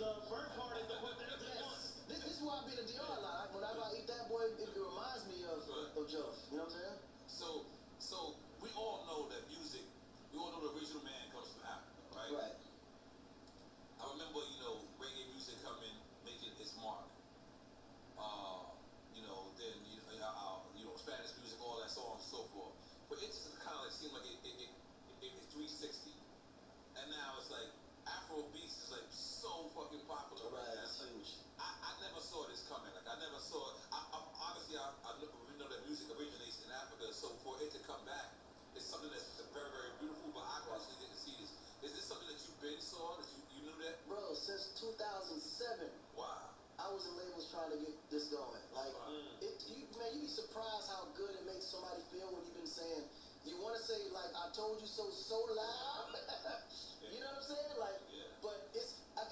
The burnt part is the part that yes. This is why I be in the DR a lot. Whenever I eat that, boy, it reminds me of jollof. You know what I'm saying? So we all know that music. We all know the original man comes from Africa, right? Right. I remember, you know, reggae music coming, making its mark. Then Spanish music, all that, so on and so forth. But it just kind of like seemed like it 360. And now it's like Afro beats is like so fucking popular. Right, that's huge. I never saw this coming. Like I never saw it. Honestly, we know that music originates in Africa, so for it to come back, it's something that's very, very beautiful. But I personally didn't see this. Is this something that you've been saw? That you knew that? Bro, since 2007. Wow. I was in labels trying to get this going. Like, you be surprised how good it makes somebody feel when you've been saying, you want to say, like, I told you so loud. You know what I'm saying? Like, but I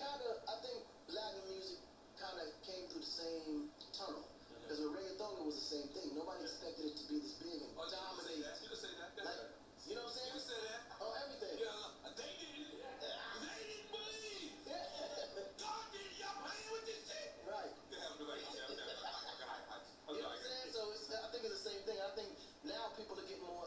think Latin music kind of came through the same tunnel. Because with reggaeton, it was the same thing. Nobody expected it to be this big and dominate. You can say that. Like, you know what I'm saying? You can say that. On everything. Yeah, they didn't believe. God did y'all playing with this shit. Right. You know what I'm saying? So I think it's the same thing. I think now people are getting more,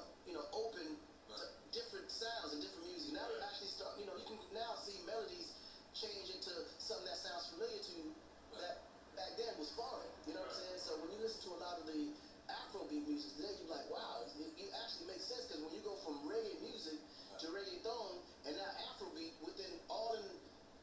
open to different sounds and different music. Now they actually start, you can now see melodies change into something that sounds familiar to you that back then was foreign. You know what I'm saying? So when you listen to a lot of the Afrobeat music today, you're like, wow, it actually makes sense because when you go from reggae music to reggaeton and now Afrobeat within all in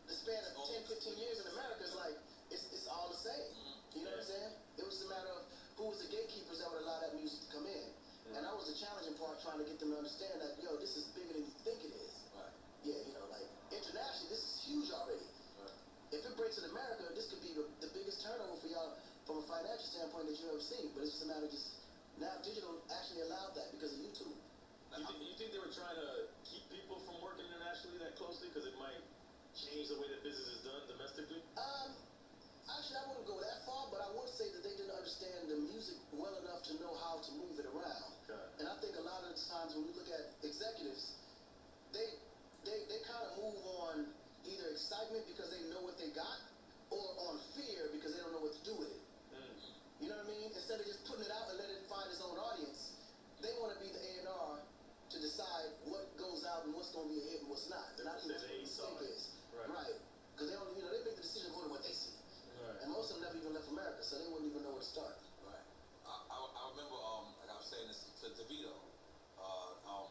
the span of 10, 15 years in America, it's like, it's all the same. You know what I'm saying? It was a matter of who was the gatekeepers that would allow that music to come in. And that was the challenging part, trying to get them to understand that, yo, this is bigger than you think it is. Right. Yeah, like, internationally, this is huge already. Right. If it breaks in America, this could be the biggest turnover for y'all from a financial standpoint that you've ever seen. But it's just a matter of now digital actually allowed that because of YouTube. You think they were trying to keep people from working internationally that closely because it might change the way that business is done domestically? Actually, I wouldn't go that far, but I would say that they didn't understand the music well enough to know how to move it around. Okay. And I think a lot of the times when you look at executives, they kind of move on either excitement because they know what they got, or on fear because they don't know what to do with it. You know what I mean? Instead of just putting it out and letting it find its own audience, they want to be the A&R to decide what goes out and what's going to be a hit and what's not. They're not even what the mistake is. Right. Because they don't, they make the decision according to what they see. Right. And most of them never even left America, so they wouldn't even know where to start. Right. I remember, like I was saying this to DeVito, a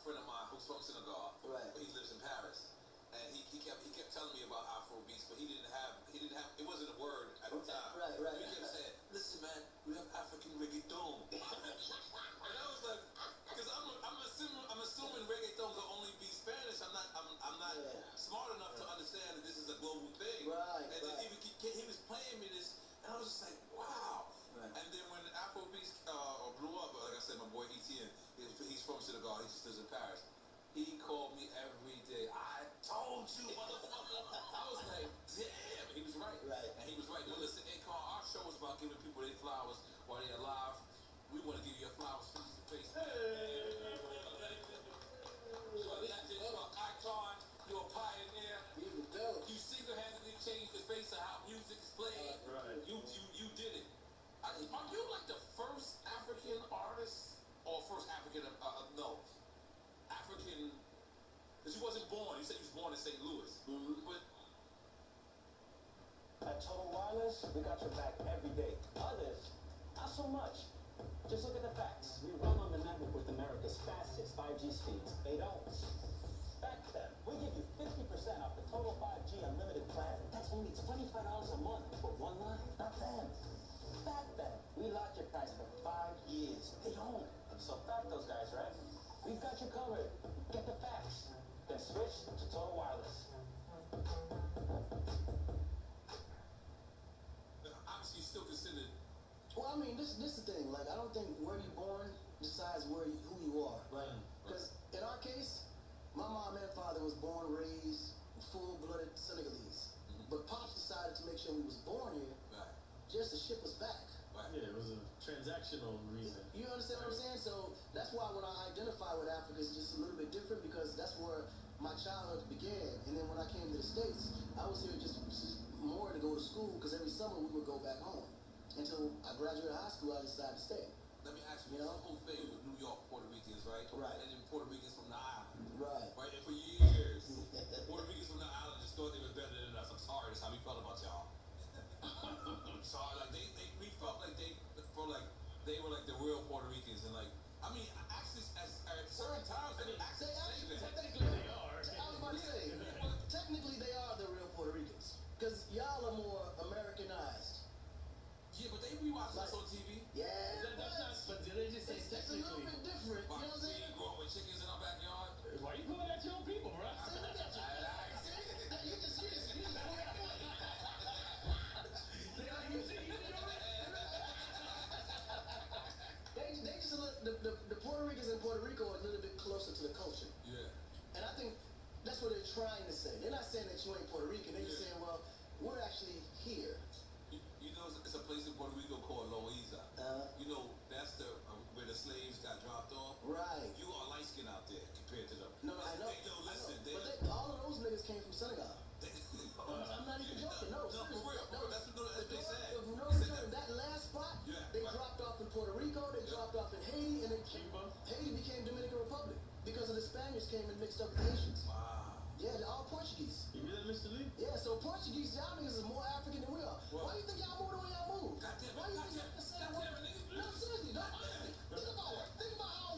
friend of mine who's from Senegal, right? But he lives in Paris, and he kept telling me about Afro beats, but he didn't have it wasn't a word at the time. Right. He kept saying, "Listen, man, we have African reggaeton," and I was like, because I'm assuming reggaeton can only be Spanish. I'm not smart enough to understand that this is a global thing. Right. And then he was playing me this, and I was just like, wow. Right. And then when Afro beats blew up, like I said, my boy Etienne, he's from Senegal. He just lives in Paris. He called me every day. I told you, motherfucker. I was like, damn. He was right. Right. And he was right. Well, listen, our show is about giving people their flowers while they're alive. We want to give you your flowers face to face. Hey. You're a legend. You're an icon. You're a pioneer. You single-handedly changed the face of born in St. Louis. But at Total Wireless, we got your back every day. Others, not so much. Just look at the facts. We run on the network with America's fastest 5G speeds. They don't. Back then, we give you 50% off the total 5G unlimited plan. That's only $25 a month for one line. Not then. Back then, we locked your price for 5 years. They don't. So back those guys, right? We've got you covered. Get the facts. Then switch to Total Wireless. obviously, you still considered. Well, I mean, this is the thing. Like, I don't think where you're born decides who you are, right? Because in our case, my mom and father was born, raised, full-blooded Senegalese. But Pops decided to make sure we was born here, just to ship us back. Yeah, it was a transactional reason. You understand what I'm saying? So that's why when I identify with Africa, it's just a little bit different, because that's where my childhood began. And then when I came to the States, I was here just more to go to school, because every summer we would go back home. Until I graduated high school, I decided to stay. Let me ask you, the whole thing with New York Puerto Ricans, right? Right. And then Puerto Ricans from the island. Right. Right? And for years, Puerto Ricans from the island just thought they were better than us. I'm sorry, that's how we felt about y'all. I'm sorry, like we felt like they were like the real Puerto Ricans, and like, I mean, actually, at certain times, they actually technically they are. I was about to say, technically they are the real Puerto Ricans, because y'all are more Americanized. Yeah, but they rewatch us on TV. Yeah, that's not. But they just say it's a little bit different. You know what I'm saying? We grew up with chickens in our backyard. Why you pulling at your own people, bro? The Puerto Ricans in Puerto Rico are a little bit closer to the culture. Yeah. And I think that's what they're trying to say. They're not saying that you ain't Puerto Rican. They're just saying, well, we're actually here. You know, it's a place in Puerto Rico called Loiza. You know, that's where the slaves got dropped off. Right. You are light skinned out there compared to them. No, I know. Listen. But all of those niggas came from Senegal. I'm not even joking. No, for real. That's what they said. That last spot, they dropped off in Puerto Rico, they dropped off in Haiti, and then Haiti became Dominican Republic because of the Spaniards came and mixed up with the Haitians. Wow. Yeah, they're all Portuguese. You hear that, Mr. Lee? Yeah, so Portuguese, y'all niggas is more African than we are. Why do you think y'all move the way y'all move? Why do you think y'all say the word? No, seriously, don't honestly. Think about it. Think about how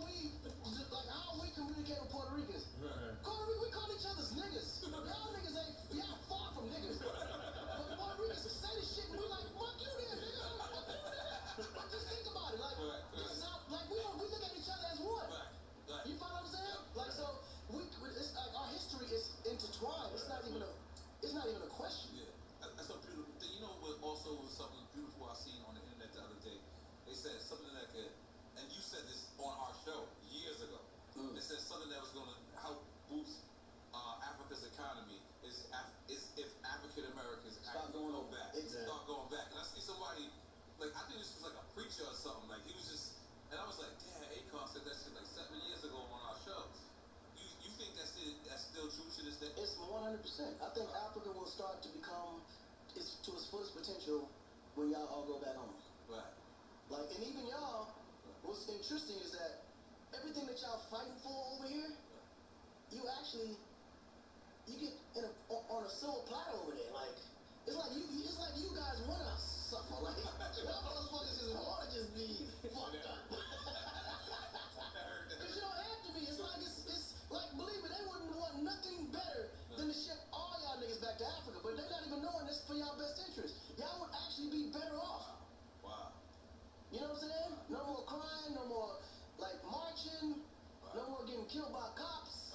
we communicate with Puerto Ricans. Puerto Rican, we call each other's niggas. Y'all niggas y'all far from niggas. But Puerto Ricans say this shit and we like, fuck you then, nigga. Fuck you then. But just think about it. Like, this is how, like, we look at each other as one. You follow what I'm saying? Like, so, it's like our history is intertwined. It's not even a question. Yeah, that's a beautiful thing. You know what also was something beautiful I seen on the internet the other day? They said something that could, and you said this on our show years ago. They said something that was going to help boost Africa's economy is if African Americans start going back. Start going back. And I see somebody, like, I think this was like a preacher or something. Like, he was just, and I was like, damn, Akon said that shit like 7 years ago on our shows. You think that's still true to this day? It's 100%. I think Africa will start to become to its fullest potential when y'all all go back home. Right. Like, and even y'all, what's interesting is that everything that y'all fighting for over here, you get on a silver platter over there. Like, it's like you guys want us suffer. Like, y'all motherfuckers just want to just be fucked up. Because you don't have to be. It's like, believe me, they wouldn't want nothing better than to ship all y'all niggas back to Africa. But they're not even knowing this for y'all best interest. Y'all would actually be better off. Wow. You know what I'm saying? No more crying, no more, like, marching, no more getting killed by cops,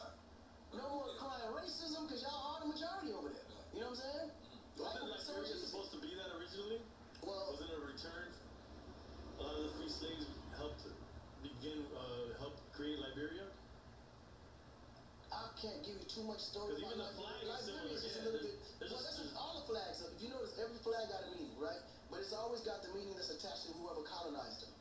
no more crying racism, because y'all are the majority over there. You know what I'm saying? Wasn't Liberia supposed to be that originally? Well, wasn't it a return? A lot of the free slaves helped create Liberia? I can't give you too much story about even the flag is similar. Liberia's just a little bit. Well, that's just all the flags. If you notice, every flag got a meaning, right? But it's always got the meaning that's attached to whoever colonized them.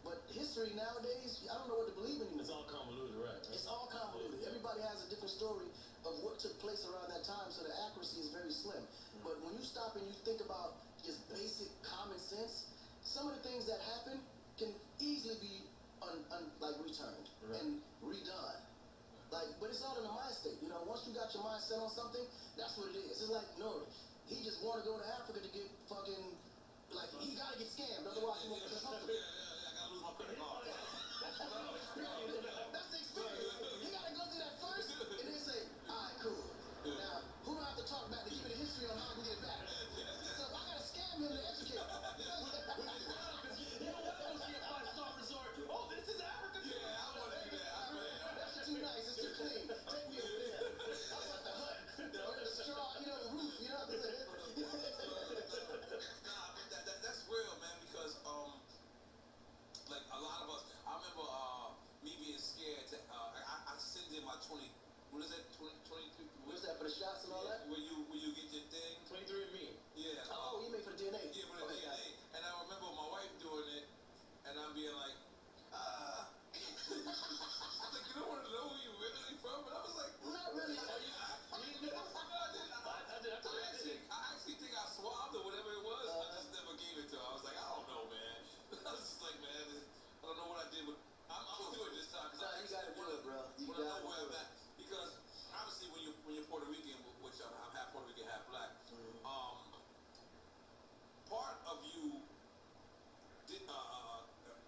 But history nowadays, I don't know what to believe anymore. It's all convoluted, right? It's all convoluted. Everybody has a different story of what took place around that time, so the accuracy is very slim. But when you stop and you think about just basic common sense, some of the things that happen can easily be returned and redone. Like, but it's all in the mind state. You know, once you got your mindset on something, that's what it is. It's like, no, he just want to go to Africa to get fucking, like, he got to get scammed. Otherwise, he won't get comfortable. I got to lose my credit card. That's the experience. He got to go through that first, and then say, all right, cool. Now, who do I have to talk back to give me the history on how I can get it back? So I got to scam him to educate him. You don't want to go see a 5-star resort. Oh, this is Africa. Yeah, I want to do that. That's too nice. It's too clean. Take me over there. I want the hut, the straw, you know, the roof. You know what I'm saying? Nah, but that's real, man. Because like a lot of us, I remember me being scared to. I sent in my 20. What is that? 23. What's that for the shots and all that? Where you get your thing? 23andMe. Yeah. Oh, you made for the DNA. Yeah, for the DNA. And I remember my wife doing it, and I'm being like, like, you don't want to know who you really from, but I was like, not really. I actually think I swabbed or whatever it was. I just never gave it to her. I was like, I don't know, man. I was just like, man, I don't know what I did, but I'm gonna do it this time. Nah, you gotta do it, bro. You gotta know where do I'm it. at. Because obviously, when you're Puerto Rican, which I'm half Puerto Rican, half black, part of you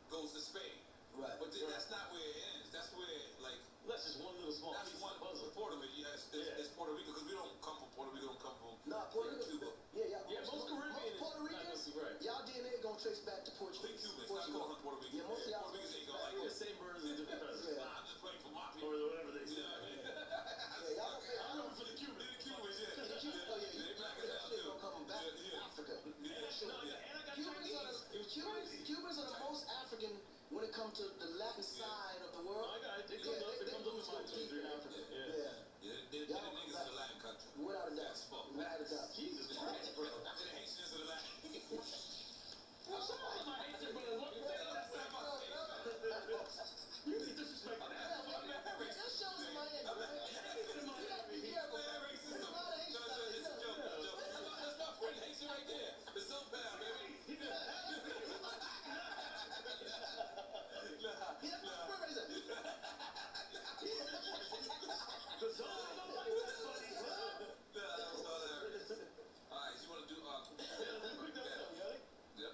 goes to Spain. Right. But that's not where it ends. That's where, like, that's just one little small piece of the puzzle. Part of it, it's Puerto Rico, because we don't come from Puerto Rico, we don't come from Puerto Rico. Cuba. Yeah, most Caribbean. Most Puerto Ricans, right. y'all DNA gonna trace back to Portuguese. Cubans, not calling them Puerto Ricans. Yeah, most of y'all Puerto Ricans ain't like the same birds and different feathers. Yeah. I'm just playing for my people. Or whatever they say. Yeah, y'all gonna I'm rooting for the Cubans. The Cubans, yeah. The Cubans, oh yeah, They black as hell, shit too. gonna come back to Africa. And I got Cubans are the most African when it comes to the Latin side of the world. I got it. It comes up in my deep in Africa. Yeah, they're the niggas of the Latin country. Without a doubt. Without a doubt. Jesus Christ, bro. They're the Haitians of the Latin. Well, shout out to my Haitian brothers. What you say last time? You need to disrespect that. That shows in my head. You gotta be careful. There's a lot of Haitians out there. That's my friend Haitian right there. The Zone Pal, baby. Alright, so you want to do quick note, you ready? Yep.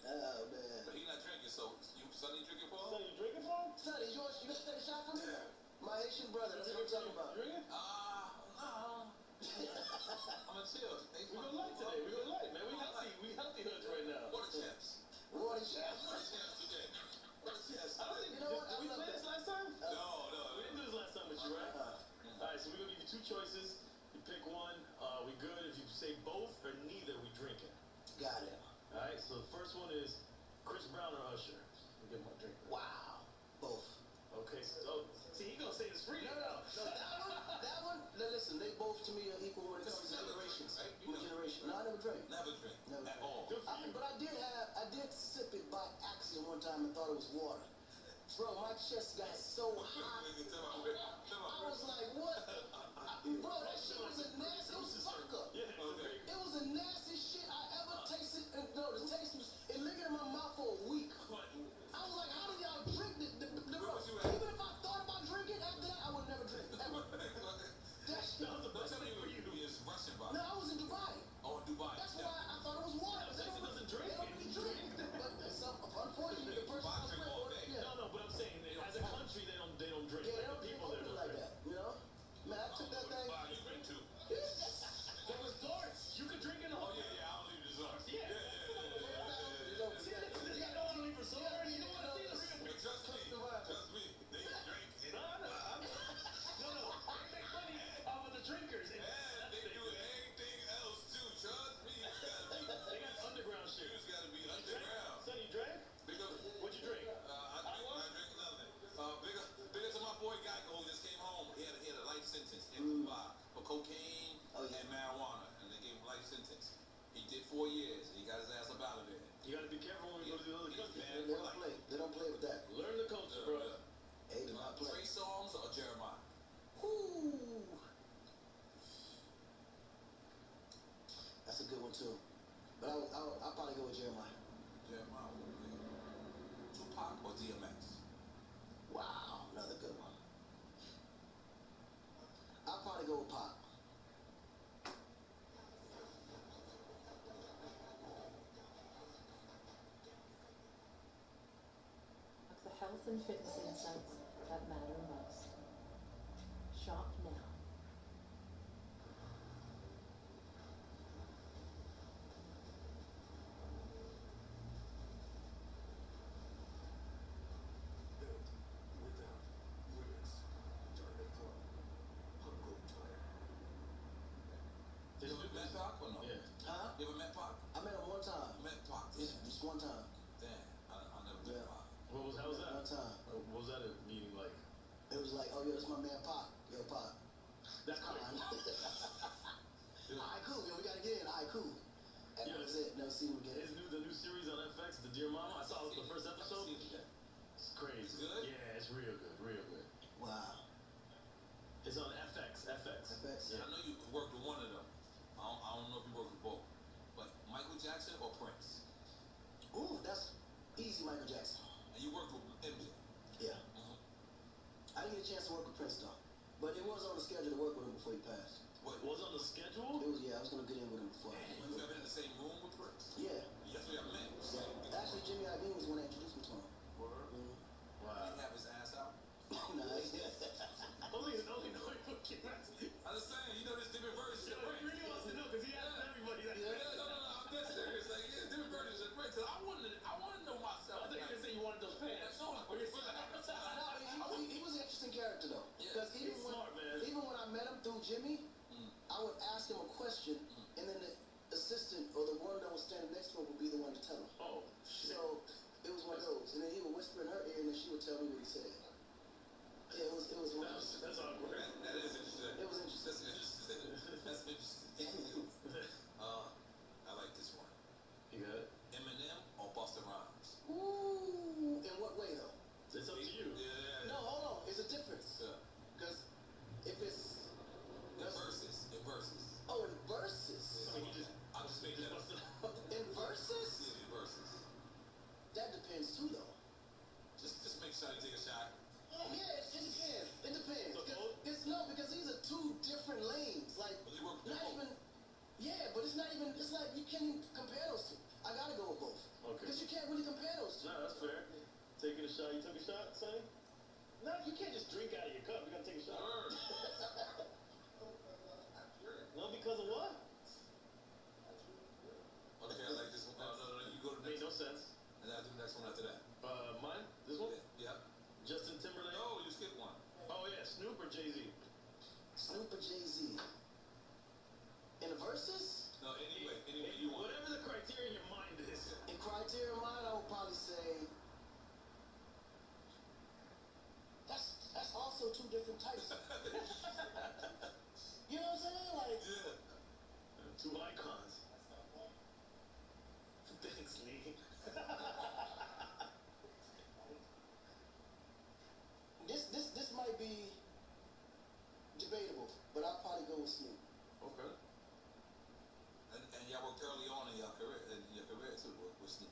Oh man. But he not drinking, so Sonny drinking for him? Sonny, you drinking for him? Sonny, you gonna take a shot for me? Yeah. My Haitian brother, that's what I'm talking about. Drinking? No. I'm gonna chill. We go light today. We go light, man. We healthy hoods right now. Water champs. Water champs. Water champs today. Water champs. I don't think, you know what? did we play this last time? No. We didn't do this last time with you, right? Alright, so we're gonna give you two choices. You pick one. We good. If you say both or neither, we drinking. Got it. Alright, so the first one is Chris Brown or Usher. Let me get my drink. Wow. Both. Okay, so see, he gonna say this free. No, that one. Now listen, they both to me are equal when it comes to generations. Right? Generation. No, I never drank. Never drink. At all. But I did sip it by accident one time and thought it was water. Bro, my chest got so hot. I was like, what? Bro, that shit was a nasty. It was vodka. It was the nastiest shit I ever tasted. And no, the taste was, it lingered in my mouth for a week. I was like, how did y'all drink this? Bro, even if I thought about drinking after that, I would never drink. Ever. That shit. Don't tell me it's Russian vodka. No, I was in Dubai. Oh, in Dubai. That's why I thought it was water. Texas doesn't drink. They don't really drink. But unfortunately, the person I was with ordered. No, but I'm saying as a country they don't drink. Yeah, they like don't the people there don't like drink. that. You know? Man, I took that thing. You drink too. The resorts, you could drink in the Oh hotel. yeah, I don't leave resorts. Yeah. See, you don't want to leave resorts. You don't want to see the real. Trust me. They drink. No. They make money off of the drinkers. And they do anything else too. Trust me. They got underground shit. You just gotta be underground. Son, you drank? What'd you drink? I drink nothing. Bigger to my boy Geico who just came home. He had a life sentence in Dubai for cocaine and marijuana, and they gave him life sentence. He did 4 years, and he got his ass up out of there. You gotta be careful when we go to the other countries. They don't play with that. Learn the culture, bro. Hey, do not play. Trey Songz or Jeremiah? Ooh. That's a good one too. But I'll probably go with Jeremiah. Jeremiah. Tupac or DMX? Wow, another good one. probably go with Pop. Like the health and fitness insights that matter most. Shop now. Without limits. Target Pro. Humco Tire. You ever met Pac or no? Yeah. Huh? You ever met Pac? I met him one time. Met Pac? Just one time. Damn, I never met Pac. How was that? One time. What was that meeting like? It was like, oh, yo, that's my man Pac. Yo, Pac. That's quick. Alright, cool. Yo, we gotta get in. Alright, cool. And that was it. Never seen him again. The new series on FX, The Dear Mama. I saw the first episode. It's crazy. It's good? Yeah, it's real good. Real good. Wow. It's on FX. FX. Yeah, I know you worked with one of them. I don't know if you worked with both. But Michael Jackson or Prince? Ooh, that's easy, Michael Jackson. And you worked with MJ? Yeah. I didn't get a chance to work with Prince, though. But it was on the schedule to work with him before he passed. What? Was it on the schedule? It was, yeah, I was going to get in with him before. You ever been in the same room with Prince? Yeah. That's where I met. Yeah. Actually, Jimmy Iovine was the one that introduced me to him. Word? Wow. Did he have his ass out? Nice. Only know he fucking ass. I'm just saying, you know, there's different versions of Prince. He really wants to know because he asked everybody that. No, I'm dead serious. Like, there's different versions of Prince. Cause I want to know myself. I thought you were going to say you wanted those pants. No, he was an interesting character, though. Because even when I met him through Jimmy, I would ask him a question, and then the assistant or the one that was standing next to him would be the one to tell him. Oh, shit. So it was one of those. And then he would whisper in her ear, and then she would tell me what he said. Yeah, it was one of those. That's awkward. That is interesting. It was interesting. That's interesting. I like this one. You got it? Eminem or Busta Rhymes? Ooh, in what way, though? It's up to you. Yeah. No, hold on. It's a difference. Yeah. Because if it's... In verses. Oh, in verses? I mean, I'll just make that up. In verses? Yeah, in verses. That depends, too, though. Just make sure you take a shot. Yeah, it depends. It depends. Because these are two different lanes. Like, not even... Yeah, but it's not even... It's like, you can't even compare those two. I gotta go with both. Okay. Because you can't really compare those two. No, that's fair. Taking a shot. You took a shot, Sonny? No, you can't just drink out of your cup. You gotta take a shot. No, because of what? Okay, I like this one. No, you go to the next. Made no sense. And I'll do the next one after that. Mine? This one? Yeah. Justin Timberlake? No, you skipped one. Oh, yeah. Snoop or Jay-Z? Snoop or Jay-Z? In the verses? No, anyway you want. Whatever the criteria in your mind is. In criteria in mind, I would probably say... That's also two different types. You know what I'm saying? Like... Yeah. Two icons. Thanks, Lee. This might be debatable, but I'll probably go with Snoop. Okay. And y'all worked early on in your career too with Snoop,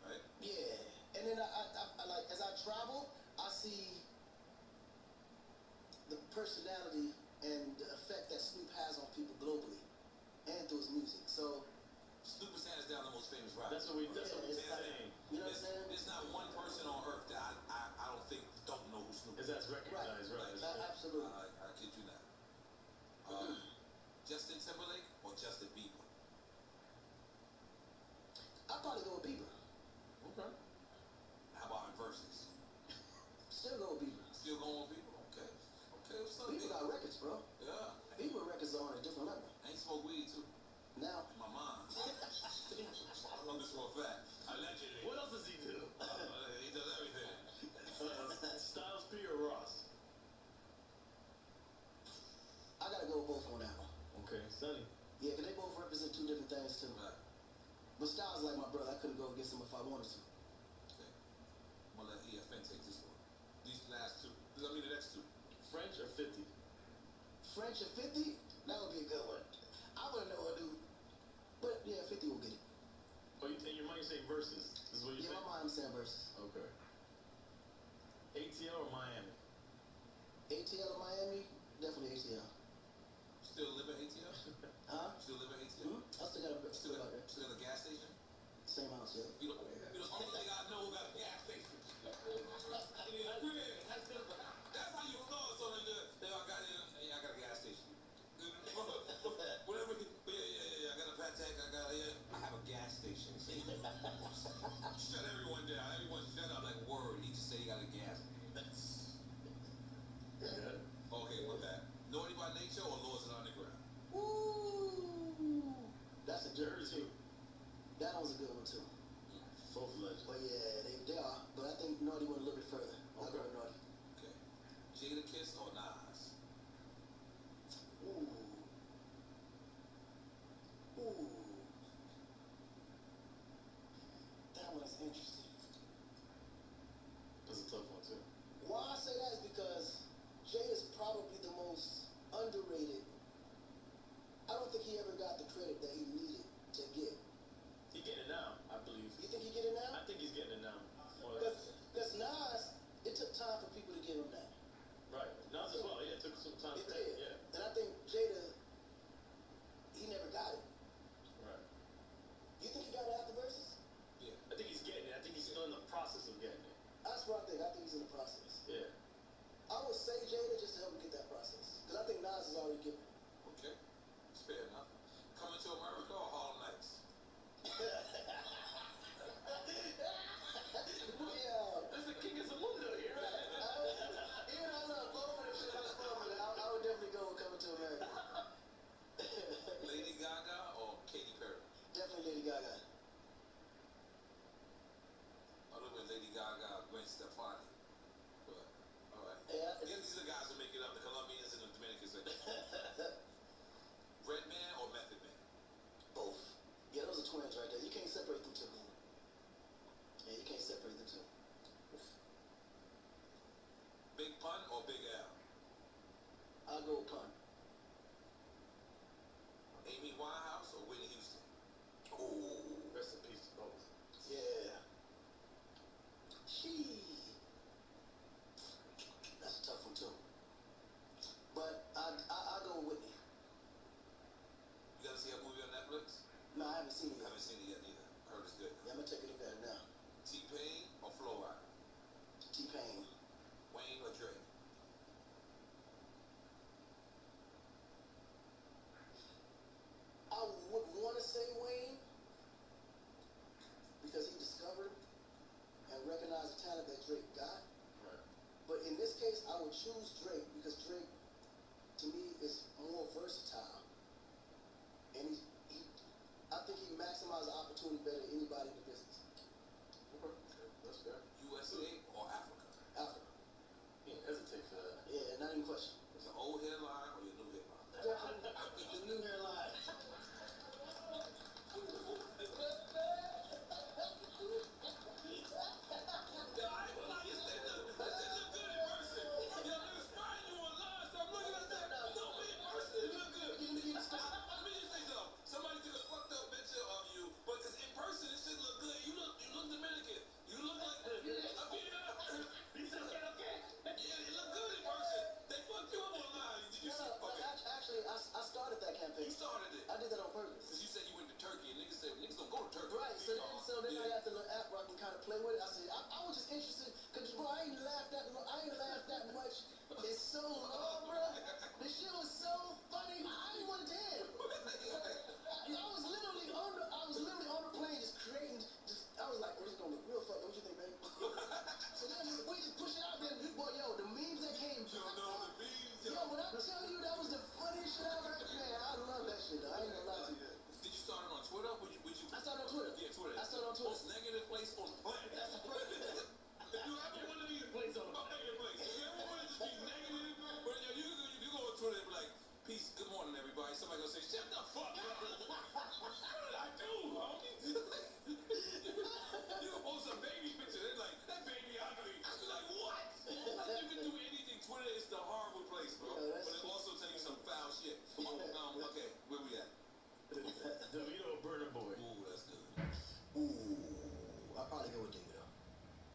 right? Yeah. And then I like, as I travel, I see the personality and the effect that Snoop has on people globally and through his music. So Snoop is hands down the most famous rapper. That's what we're saying. You know what I'm saying? There's not one person on earth that I don't think don't know who Snoop is. That's recognized, right? Absolutely. I kid you not. Justin Timberlake or Justin Bieber? I'd probably go with Bieber. Okay. How about in verses? Still go with Bieber. Still going with Bieber? Okay. What's up, Bieber got records, bro. Yeah. Bieber records are on a different level. And he smoke weed too. Now. In my mind. I know this for a fact. Allegedly. What else does he do? He does everything. Styles P or Ross? I gotta go with both on that one. Okay, Sonny. Yeah, because they both represent two different things too. Right. But Styles like my brother. I couldn't go against him if I wanted to. Okay. I'm gonna let EFN take this one. These last two. I mean the next two. French or 50? French or 50? That would be a good one. I wouldn't know what to do. But yeah, 50 will get it. Oh, in your mind you're saying versus? This is what you're saying? Yeah, my mind I'm saying versus. Okay. ATL or Miami? ATL or Miami? Definitely ATL. heck I got here? I have a gas station. Shut everyone down. Everyone shut up like word. He just said he got a gas. Good. Okay, my bad. Naughty by nature or laws of the underground? Ooh, that's a good one too. That was a good one too. Both legends. But yeah, they are. But I think Naughty went a little bit further. I'll go with Naughty. Okay. Jada Kiss or Nas? Ooh. Ooh. That one is interesting. That's a tough one too. Why I say that is because Jay is probably the most underrated. I don't think he ever got the credit that he needed to get. He getting it now, I believe. You think he get it now? I think he's getting it now. Because Nas, it took time for people to give him that. Right. Nas as well, yeah, it took some time It for did. that, yeah. And I think Jada, he never got it. Right. You think he got it after verses? Yeah. I think he's getting it. I think he's still in the process of getting it. That's what I think. I think he's in the process. Yeah. I would say Jada just to help him get that process. Because I think Nas is already given it. Okay. It's fair enough. Coming to America or Harlem Nights? Yeah. That's the king of the mundo here, right? Even though I love both of them shit I would definitely go with Coming to America. Lady Gaga or Katy Perry? Definitely Lady Gaga. I look with Lady Gaga, Gwen Stefani. But, all right. Yeah. These are the guys who make it up, the Colombians and the Dominicans. Redman or Method Man? Both. Yeah, those are twins right there. You can't separate them two. Yeah, you can't separate them two. Big Pun or Big Al? I'll go with Pun. Amy Winehouse or Whitney Houston? Ooh. Rest in peace to both. Yeah. That's a tough one too. But I'll go with Whitney. You gotta see a movie on Netflix? No, I haven't seen it yet. I haven't seen it yet either. I heard it's good. Yeah, I'm gonna take a look at it now. T-Pain or Flo Rida? T-Pain. Wayne or Drake? I would want to say Wayne because he discovered and recognized the talent that Drake got. Right. But in this case, I would choose Drake because Drake, to me, is more versatile. And I think he maximized the opportunity better than anybody in the business. Okay. That's fair. USA or Africa? Africa. You didn't hesitate for that. Yeah, not even question. It's an old headline or your new headline? Definitely the new hairline. Somebody took a fucked up picture of you, but because in person it should look good. You look Dominican. You look like You said okay. Yeah, it look good in person. They fucked you up online. Did you see? Okay. Actually, I started that campaign. You started it. I did that on purpose. Because you said you went to Turkey and niggas said niggas don't go to Turkey. Right. So then I got the little app where I can kind of play with it. I said I was just interested because bro, I ain't laughed that much in so long, bro. The shit was so funny. I ain't want it to end. I was literally on the plane just creating. I was like, oh, this is gonna look real fucked. What you think, baby? So then we just push it out there. Boy, yo, the memes that came. The memes. Yo, when I tell you that was the funniest shit I ever heard, man, I love that shit though. I ain't gonna lie to you. Did you start it on Twitter? I started on Twitter. Yeah, Twitter. I started on Twitter. Most negative place on the planet. That's the first. If you ever want to be a place on the negative place, if you ever want to just be negative, but you go on Twitter and be like, peace, good morning, everybody. Somebody gonna say, shut the fuck up. What did I do, homie? You can post a baby picture. They're like, that baby ugly. You're like, what? Like, you can do anything. Twitter is the horrible place, bro. Yeah, but it also tell you some foul shit. Okay, where we at? Davido or Burna Boy? Ooh, that's good. Ooh, I'll probably go with Davido.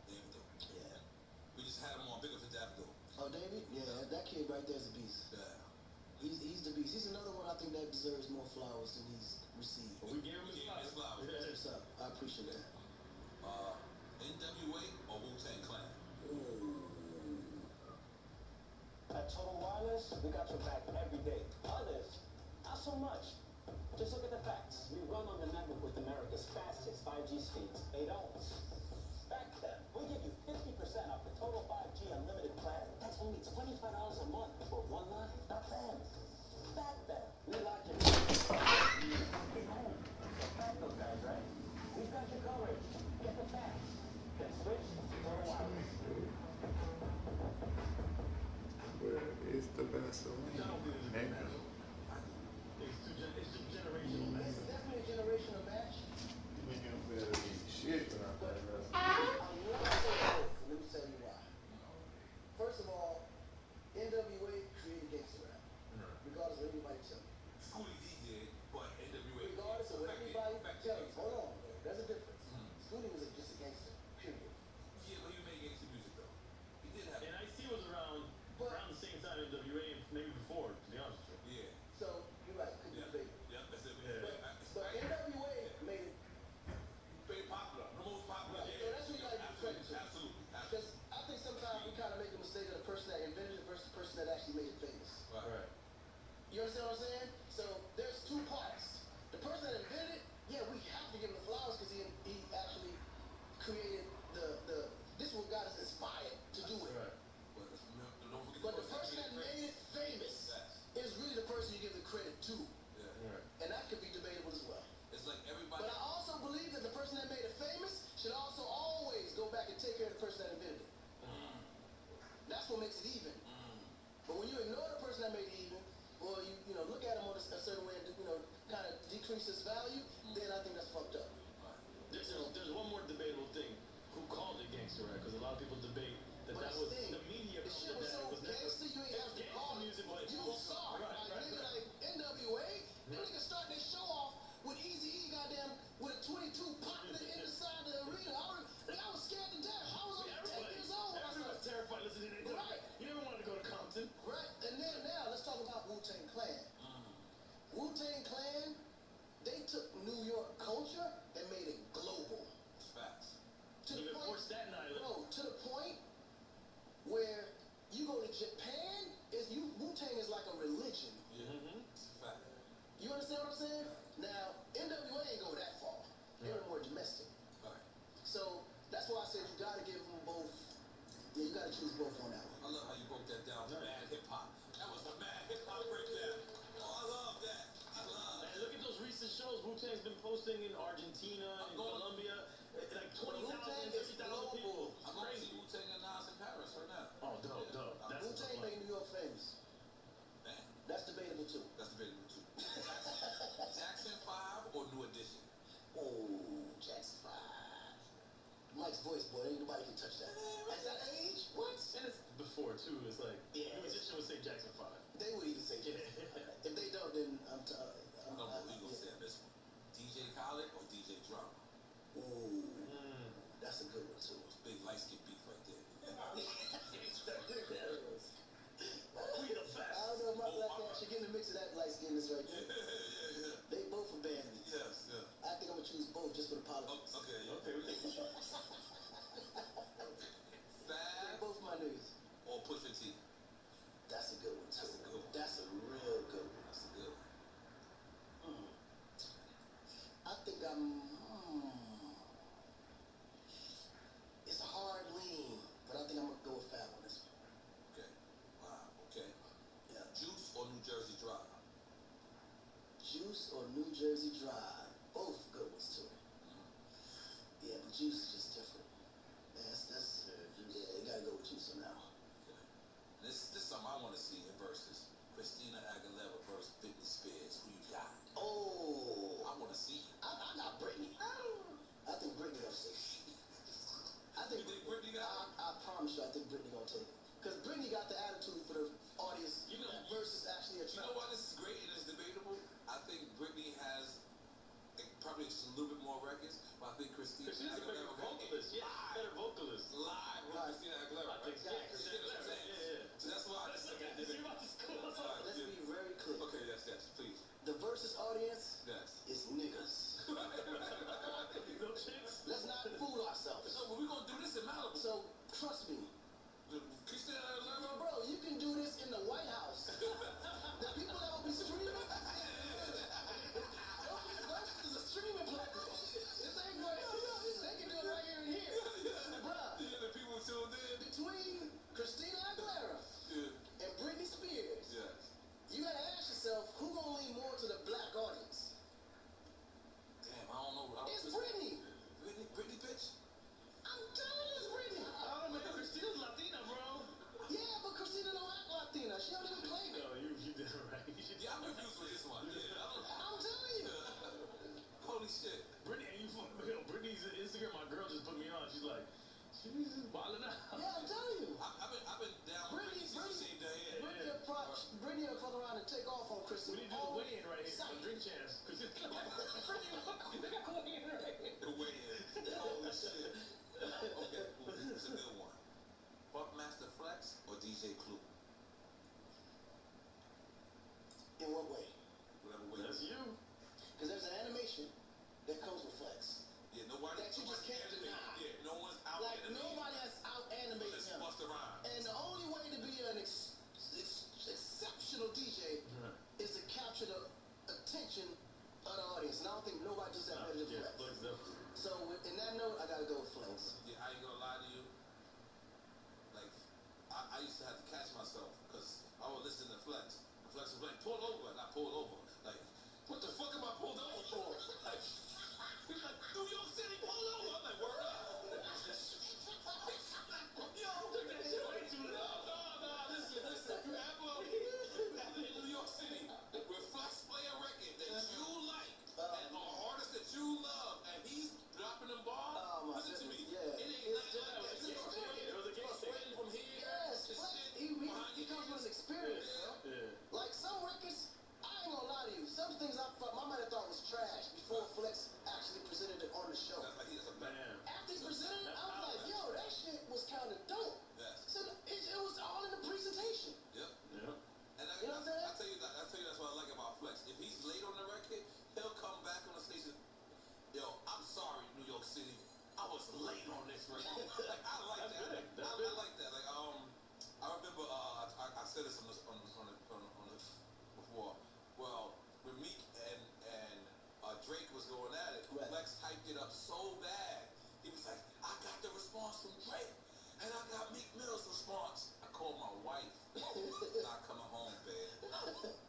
Davido. Yeah. We just had him on Big Up for Davido. Oh, David? Yeah, that kid right there is a beast. Yeah. He's the beast. He's another one I think that deserves more flowers than he's received. We gave him his flowers. That's what's up. I appreciate that. NWA or Wu-Tang Clan? At Total Wireless, we got your back every day. Others, not so much. Just look at the facts. We run on speeds, $8. Back then, we give you 50% off the total 5G unlimited plan. That's only $25 a month for one line. Not then. Back then, we locked your at home. So back those guys, right? We've got you covered. Get the facts. Then switch to Total Wireless. Where is the Vaseline? Nigga. It's just generational match. It's definitely a generational match. Nigga better be shit without that Vaseline. I'm not so both, and let me tell you why. First of all, NWA created gangster rap, regardless of what anybody tell you. Scooty D did, but NWA. Regardless of what anybody tell you. Hold on, though. There's a difference. Scooty was just a gangster, period. Yeah, but he made gangster music though. He did have. And IC was around the same time NWA, and maybe before, to be honest with you. Yeah. So you're right. Could be debatable. Yep, that's it. But NWA made it very popular, the most popular. Right. So that's what you got to give credit to. Absolutely. Because I think sometimes we kind of make the mistake of the person that invented it versus the person that actually made it famous. Right. You understand what I'm saying? So there's two parts. The person that invented it, yeah, we have to give him the flowers because he actually created this is what got us inspired to do it. Right. But the person that made it famous is really the person you give the credit to. Yeah. And that could be debatable as well. It's like everybody. But I also believe that the person that made it famous should also always go back and take care of the person that invented it. That's what makes it even. But when you ignore the person that made it even, or you know look at him on a certain way and kind of decrease his value, then I think that's fucked up. There's one more debatable thing. Who called it gangster rap? Because a lot of people debate that was the media. The shit was so gangster, you ain't have to call it music, but you saw it. Nigga like NWA, them niggas starting their show off with Eazy-E, goddamn, with a 22 popping it inside the arena. I was scared to death. I was only 10 years old. Everyone was terrified listening to it. Right. You never wanted to go to Compton. Right. And then now, let's talk about Wu-Tang Clan. Wu-Tang Clan, they took New York culture and made it global. Facts. Even before Staten Island. Bro, to the point where you go to Japan, Wu-Tang is like a religion. Fact. You understand what I'm saying? Now, NWA ain't go that far. They were more domestic. Right. So that's why I said you gotta give them both. Yeah, you gotta choose both on that one. I love how you broke that down to mad hip hop. That was a mad hip hop breakdown. Oh, I love that. And look at those recent shows Wu-Tang's been posting in Argentina, in Colombia. Like 20,000, 30,000 people. I'm going to see Wu-Tang and Nas in Paris right now. Oh, dope. Wu-Tang made New York famous. Man. That's debatable too. Jackson 5 or New Edition? Oh, Jackson 5. Mike's voice, boy, ain't nobody can touch that. At that age? What? And it's before, too. It's like, New Edition would say Jackson 5. They would even say Jackson 5. If they don't, then I'm no, we gonna say this one. DJ Khaled or DJ Drama? Ooh, that's a good one, too. Big light-skin beef right there. We the best. I don't know if my black ass should get in the mix of that light-skinness right there. They both are bandits. Yes. I think I'm gonna choose both just for the politics. Okay. They both my niggas. Or Pusha T? That's a good one, too. That's a real good one. That's a good one. I think I'm... It's a hard lean, but I think I'm gonna go with Fab on this one. Okay. Wow. Okay. Yeah. Juice or New Jersey Drive? Juice or New Jersey Drive. Both good ones too. Yeah, but Juice is just different. Yeah, you gotta go with Juice on that one. Okay. This is something I want to see in versus Christina Aguilera versus Britney Spears. Who you got? Oh, I want to see. I got Britney. I think Britney upset. You think Britney got it? I promise you, I think Britney gonna take it. Because Britney got the attitude for the audience versus actually a You know why this is great and it's debatable? I think Britney has probably just a little bit more records, but I think Christina's a better vocalist. Yeah, better vocalist. Live with Christina Aguilera. I think so. Yeah. So that's why I just look at this. Let's be very clear. Okay, yes, please. The versus audience is niggas. No chicks? Let's not fool ourselves. So we're going to do this in Malibu. So, trust me. Christina Aguilera? Bro, you can do this in the White House. The people that will be streaming, this is a streaming platform. This ain't great. funny shit. Brittany's Instagram, my girl just put me on. She's like, she's wilding out. Yeah, I'm telling you. I've been down with Brittany since she shaved her head. Brittany will fuck around and take off on Kristen. We need to do the weigh-in right here. The drink champs. Brittany, they got the weigh-in right here. The weigh-in. Holy shit. Okay, it's a good one. Buckmaster Flex or DJ Clue? In what way? Whatever way. That's you. Because there's an animation that comes with Flex. Yeah, nobody. That you just can't deny. Yeah, no one's out like animated. Nobody has out animated him. Bust around. And the only way to be an exceptional DJ is to capture the attention of the audience. And I don't think nobody does that better than Flex. So in that note, I gotta go with Flex. Yeah, I ain't gonna lie to you. Like, I used to have to catch myself because I would listen to Flex. Flex was like, pull over, and I pulled over. Like, what the fuck am I pulled over for? Like, he's like, New York City, pull over. I'm like, word up. Yo, listen. You have in New York City, where Flex play a record that you like, and an artist that you love, and he's dropping them bombs. Listen to me. Yeah. It ain't nothing like that. It was a game sweating from here. Yes, he comes with an experience, bro. Yeah. Like some records, I ain't gonna lie to you. Some things I might have thought was trash before Flex actually presented it on the show. That's a man. After he presented it, I was like, yo, that shit was kind of dope. Yes. So it was all in the presentation. Yep. And you know what I'm saying? I tell you that's what I like about Flex. If he's late on the record, he'll come back on the station. Yo, I'm sorry, New York City. I was late on this record. Like, I like that. I like that. Like, I remember I said this on before. Well, when Meek and Drake was going at it, Flex hyped it up so bad. He was like, I got the response from Drake, and I got Meek Mill's response. I called my wife. Not coming home, babe.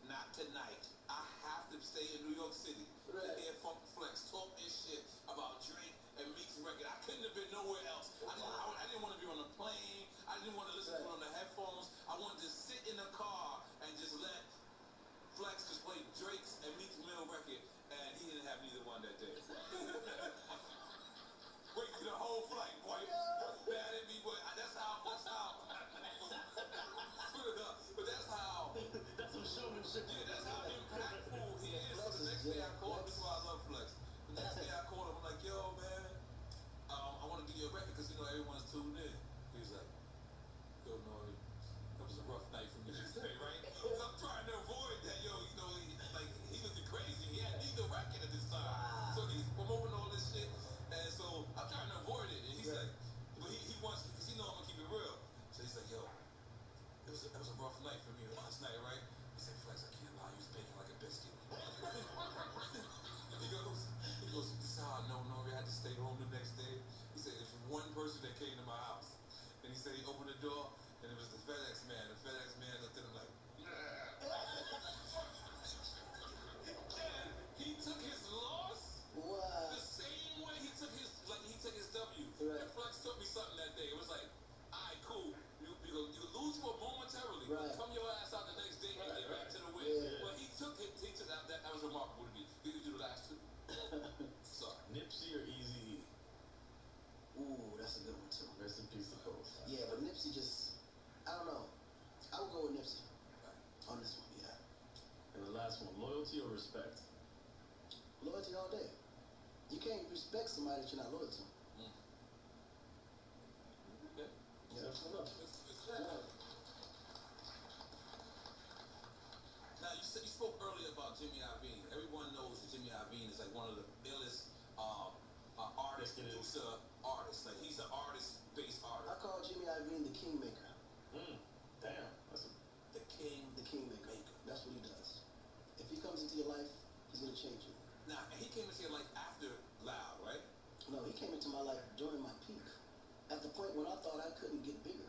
Not tonight. I have to stay in New York City to hear Funk Flex talk this shit about Drake and Meek's record. I couldn't have been nowhere else. I didn't want to be on a plane. I didn't want to listen to it on the headphones. I wanted to sit in the car and just let Flex just play Drake's and Meek's Mill record, and he didn't have neither one that day. Wait for the whole flight, boy. Mad at me, but that's how. But that's how. That's some showmanship. Yeah, that's how impactful he is. So the next day I called him. This is why I love Flex. The next day I called him. I'm like, yo, man, I want to give you a record because you know everyone's tuned in. He was like, yo, Nori, that was a rough night for me today, right? So I'm trying to avoid that, yo. You know, he was crazy. He had neither record at this time, so he's promoting all this shit, and so I'm trying to avoid it. And he's like, but he wants because he know I'm gonna keep it real. So he's like, yo, it was a rough night for me last night, right? He said, Flex, I can't lie, you was baking like a biscuit. he goes, this is how I know Nori had to stay home the next day. He said, there's one person that came to my house, and he said he opened the door, and it was the FedEx man. The FedEx man looked at him like, and he took his loss the same way he took his W. And Flex took me something that day. It was like, all right, cool. You lose for momentarily, but come your ass out the next day and get back to the win. But he took that. That was remarkable to me. Did you do the last two? Sorry. Nipsey or Eazy-E? Ooh, that's a good one too. Rest in peace, of course. Yeah, but Nipsey just, I don't know. I would go with Nipsey on this one, yeah. And the last one, loyalty or respect? Loyalty all day. You can't respect somebody that you're not loyal to. Okay. Yeah, that's enough. Now, you spoke earlier about Jimmy Iovine. Everyone knows that Jimmy Iovine is like one of the illest artist, producer artists. Like, he's an artist-based artist. I call Jimmy Iovine the kingmaker. Damn. That's the kingmaker. That's what he does. If he comes into your life, he's going to change you. Now, and he came into your life after Loud, right? No, he came into my life during my peak. At the point when I thought I couldn't get bigger.